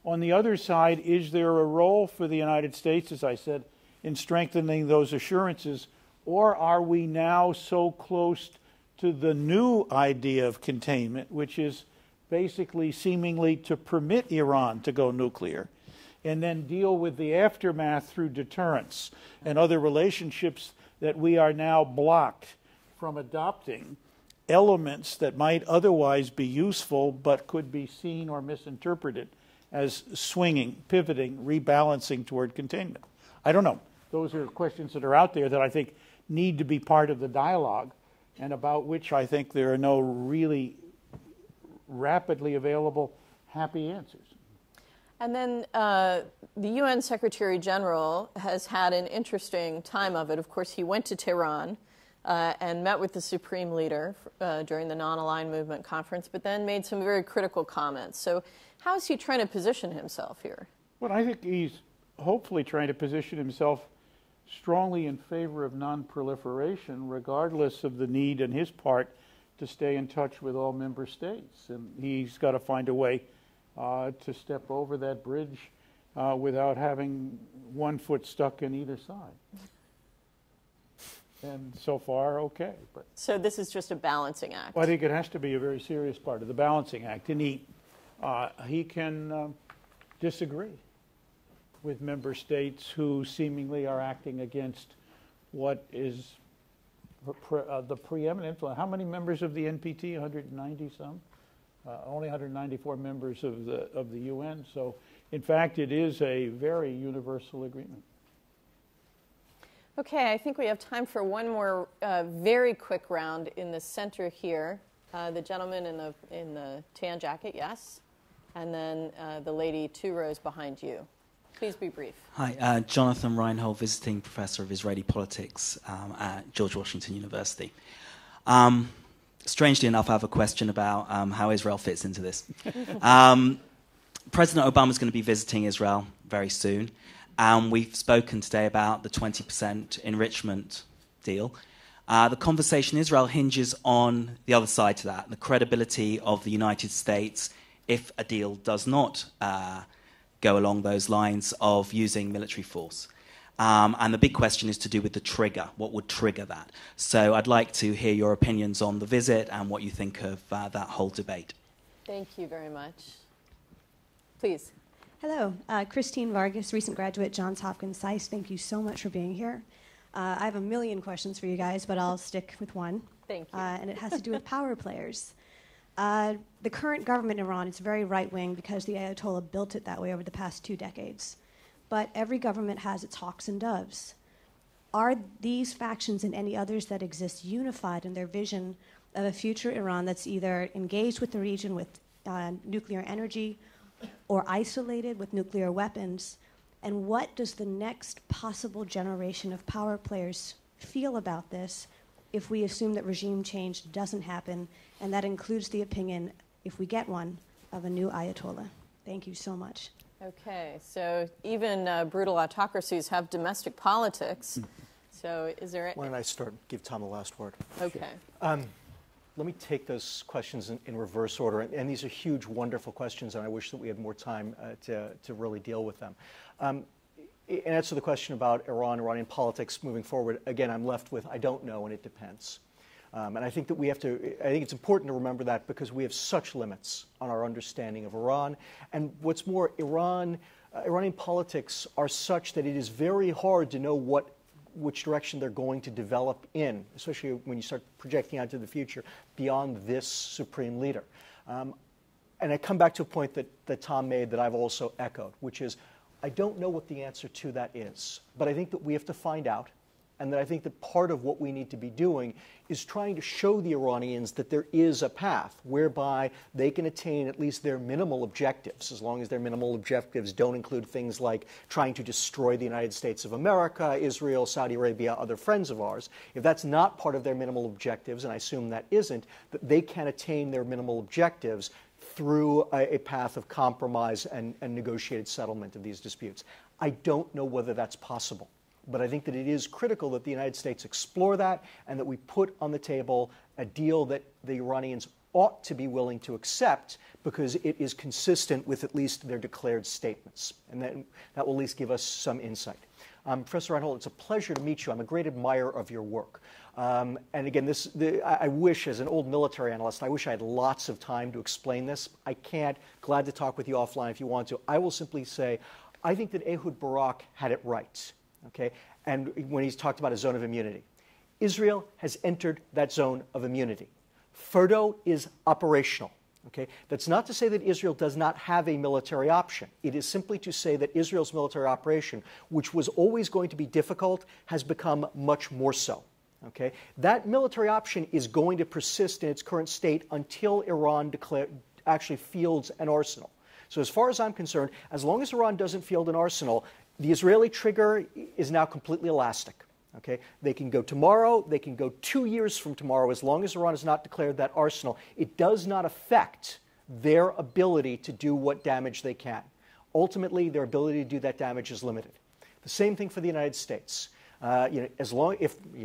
On the other side, is there a role for the United States, as I said, in strengthening those assurances, or are we now so close to the new idea of containment, which is basically seemingly to permit Iran to go nuclear, and then deal with the aftermath through deterrence and other relationships that we are now blocked from adopting elements that might otherwise be useful but could be seen or misinterpreted as swinging, pivoting, rebalancing toward containment? I don't know. Those are questions that are out there that I think need to be part of the dialogue, and about which I think there are no really rapidly available happy answers. And then the UN Secretary General has had an interesting time of it. Of course, he went to Tehran and met with the Supreme Leader during the Non-Aligned Movement Conference, but then made some very critical comments. So how is he trying to position himself here? Well, I think he's hopefully trying to position himself strongly in favor of non-proliferation, regardless of the need on his part to stay in touch with all member states. And he's got to find a way to step over that bridge without having one foot stuck in either side. And so far, okay. But so this is just a balancing act. Well, I think it has to be a very serious part of the balancing act. And he can disagree with member states who seemingly are acting against what is the preeminent influence. How many members of the NPT? 190 some? Only 194 members of the UN. So, in fact, it is a very universal agreement. Okay, I think we have time for one more very quick round in the center here. The gentleman in the tan jacket, yes, and then the lady 2 rows behind you. Please be brief. Hi, Jonathan Reinhold, visiting professor of Israeli politics at George Washington University. Strangely enough, I have a question about how Israel fits into this. President Obama is going to be visiting Israel very soon. We've spoken today about the 20% enrichment deal. The conversation in Israel hinges on the other side to that, the credibility of the United States if a deal does not go along those lines of using military force. And the big question is to do with the trigger. What would trigger that? So I'd like to hear your opinions on the visit and what you think of that whole debate. Thank you very much. Please. Hello, Christine Vargas, recent graduate, Johns Hopkins SAIS. Thank you so much for being here. I have a million questions for you guys, but I'll stick with one. Thank you. And it has to do with power players. The current government in Iran is very right-wing because the Ayatollah built it that way over the past 2 decades. But every government has its hawks and doves. Are these factions and any others that exist unified in their vision of a future Iran that's either engaged with the region with nuclear energy or isolated with nuclear weapons? And what does the next possible generation of power players feel about this if we assume that regime change doesn't happen, and that includes the opinion, if we get one, of a new Ayatollah? Thank you so much. Okay, so even brutal autocracies have domestic politics. So is there... Why don't I start, give Tom the last word? Okay. Let me take those questions in reverse order. And these are huge, wonderful questions, and I wish that we had more time to really deal with them. In answer to the question about Iranian politics moving forward, again, I'm left with I don't know, and it depends. And I think that I think it's important to remember that because we have such limits on our understanding of Iran. And what's more, Iranian politics are such that it is very hard to know which direction they're going to develop in, especially when you start projecting out to the future beyond this supreme leader. And I come back to a point that Tom made that I've also echoed, which is I don't know what the answer to that is, but I think that we have to find out, and that I think that part of what we need to be doing is trying to show the Iranians that there is a path whereby they can attain at least their minimal objectives, as long as their minimal objectives don't include things like trying to destroy the United States of America, Israel, Saudi Arabia, other friends of ours. If that's not part of their minimal objectives, and I assume that isn't, that they can attain their minimal objectives through a path of compromise and negotiated settlement of these disputes. I don't know whether that's possible. But I think that it is critical that the United States explore that and that we put on the table a deal that the Iranians ought to be willing to accept because it is consistent with at least their declared statements. And that will at least give us some insight. Professor Reinhold, it's a pleasure to meet you. I'm a great admirer of your work. And again, I wish, as an old military analyst, I wish I had lots of time to explain this. I can't. Glad to talk with you offline if you want to. I will simply say, I think that Ehud Barak had it right. Okay? And when he's talked about a zone of immunity. Israel has entered that zone of immunity. Fordo is operational. Okay? That's not to say that Israel does not have a military option. It is simply to say that Israel's military operation, which was always going to be difficult, has become much more so. Okay? That military option is going to persist in its current state until Iran actually fields an arsenal. So as far as I'm concerned, as long as Iran doesn't field an arsenal, the Israeli trigger is now completely elastic. Okay? They can go tomorrow, they can go 2 years from tomorrow, as long as Iran has not declared that arsenal. It does not affect their ability to do what damage they can. Ultimately, their ability to do that damage is limited. The same thing for the United States. As long,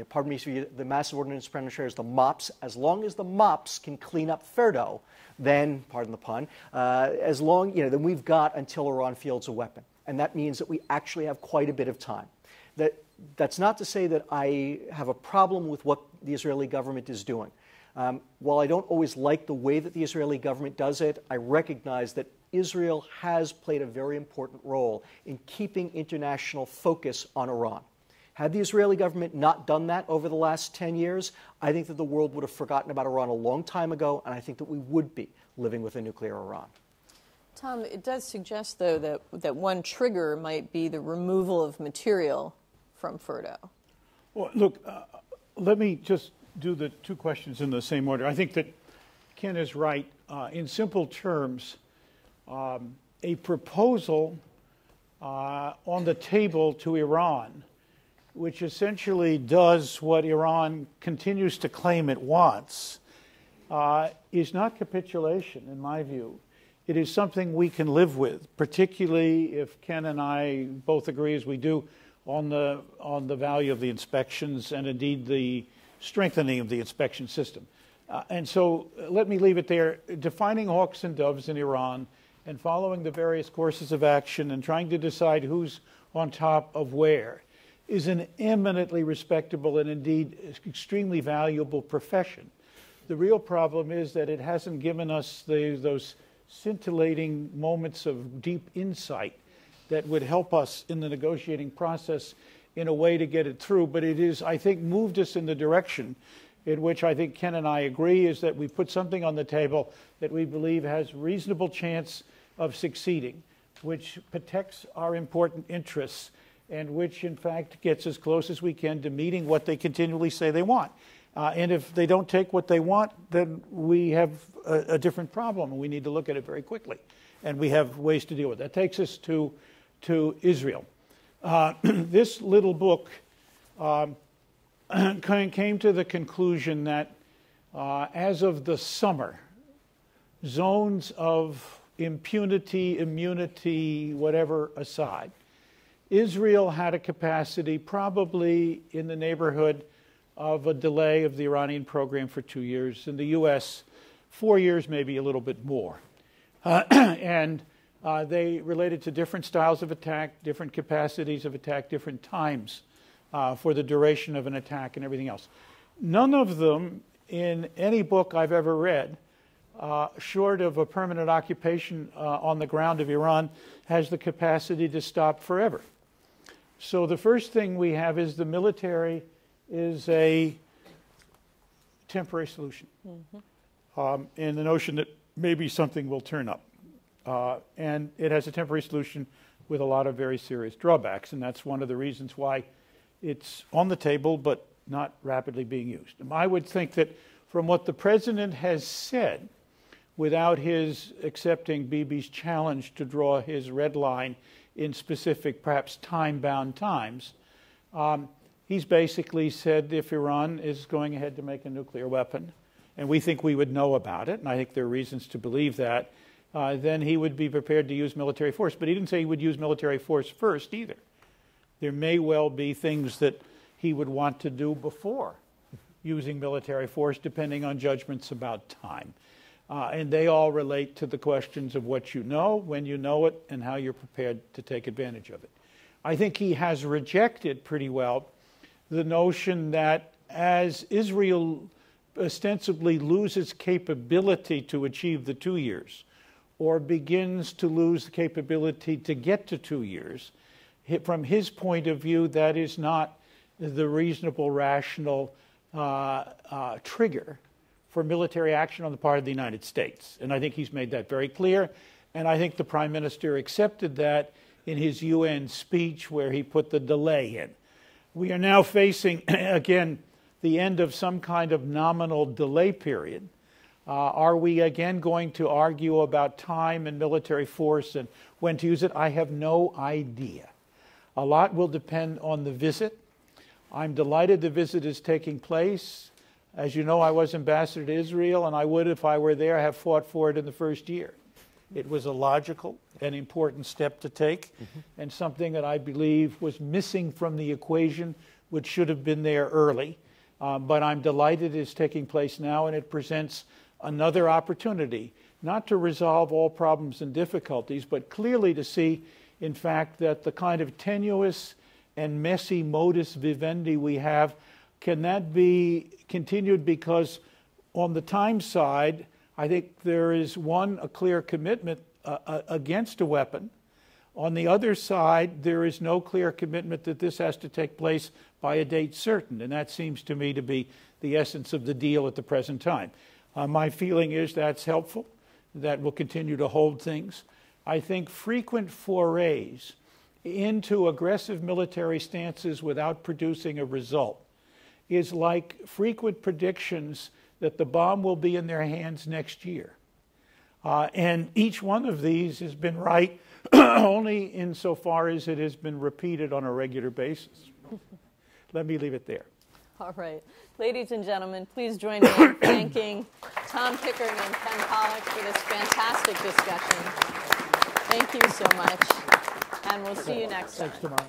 pardon me, the massive ordnance penetrators, the MOPS, as long as the MOPS can clean up Fordo, then, pardon the pun, then we've got until Iran fields a weapon. And that means that we actually have quite a bit of time. That's not to say that I have a problem with what the Israeli government is doing. While I don't always like the way that the Israeli government does it, I recognize that Israel has played a very important role in keeping international focus on Iran. Had the Israeli government not done that over the last 10 years, I think that the world would have forgotten about Iran a long time ago, and I think that we would be living with a nuclear Iran. Tom, it does suggest, though, that one trigger might be the removal of material from Fordo. Well, look, let me just do the two questions in the same order. I think that Ken is right. In simple terms, a proposal on the table to Iran, which essentially does what Iran continues to claim it wants, is not capitulation, in my view. It is something we can live with, particularly if Ken and I both agree, as we do, on the value of the inspections and indeed the strengthening of the inspection system. And so let me leave it there. Defining hawks and doves in Iran and following the various courses of action and trying to decide who's on top of where is an eminently respectable and indeed extremely valuable profession. The real problem is that it hasn't given us those scintillating moments of deep insight that would help us in the negotiating process in a way to get it through. But it is, I think, moved us in the direction in which I think Ken and I agree, is that we put something on the table that we believe has reasonable chance of succeeding, which protects our important interests and which, in fact, gets as close as we can to meeting what they continually say they want. And if they don't take what they want, then we have a different problem, and we need to look at it very quickly. And we have ways to deal with it. That takes us to Israel. This little book came to the conclusion that as of the summer, zones of impunity, immunity, whatever aside, Israel had a capacity probably in the neighborhood of a delay of the Iranian program for 2 years. In the U.S., 4 years, maybe a little bit more. And they related to different styles of attack, different capacities of attack, different times for the duration of an attack and everything else. None of them in any book I've ever read, short of a permanent occupation on the ground of Iran, has the capacity to stop forever. So the first thing we have is the military is a temporary solution. Mm-hmm. And the notion that maybe something will turn up. And it has a temporary solution with a lot of very serious drawbacks. And that's one of the reasons why It's on the table, but not rapidly being used. I would think that from what the president has said, without his accepting Bibi's challenge to draw his red line in specific, perhaps time-bound times, he's basically said if Iran is going ahead to make a nuclear weapon, and we think we would know about it, and I think there are reasons to believe that, then he would be prepared to use military force. But he didn't say he would use military force first either. There may well be things that he would want to do before using military force, depending on judgments about time. And they all relate to the questions of what you know, when you know it, and how you're prepared to take advantage of it. I think he has rejected pretty well the notion that as Israel ostensibly loses capability to achieve the 2 years, or begins to lose the capability to get to 2 years, from his point of view, that is not the reasonable, rational trigger for military action on the part of the United States. And I think he's made that very clear. And I think the Prime Minister accepted that in his UN speech where he put the delay in. We are now facing, again, the end of some kind of nominal delay period. Are we again going to argue about time and military force and when to use it? I have no idea. A lot will depend on the visit. I'm delighted the visit is taking place. As you know, I was ambassador to Israel, and I would, if I were there, have fought for it in the first year. It was a logical and important step to take, and something that I believe was missing from the equation, which should have been there early. But I'm delighted it's taking place now, and it presents another opportunity, not to resolve all problems and difficulties, but clearly to see, in fact, that the kind of tenuous and messy modus vivendi we have, can that be continued? Because on the time side, I think there is, one, a clear commitment against a weapon. On the other side, there is no clear commitment that this has to take place by a date certain, and that seems to me to be the essence of the deal at the present time. My feeling is that's helpful, that will continue to hold things. I think frequent forays into aggressive military stances without producing a result is like frequent predictions that the bomb will be in their hands next year. And each one of these has been right only insofar as it has been repeated on a regular basis. Let me leave it there. All right. Ladies and gentlemen, please join me in thanking Tom Pickering and Ken Pollack for this fantastic discussion. Thank you so much. And we'll see you next time. Thanks tomorrow.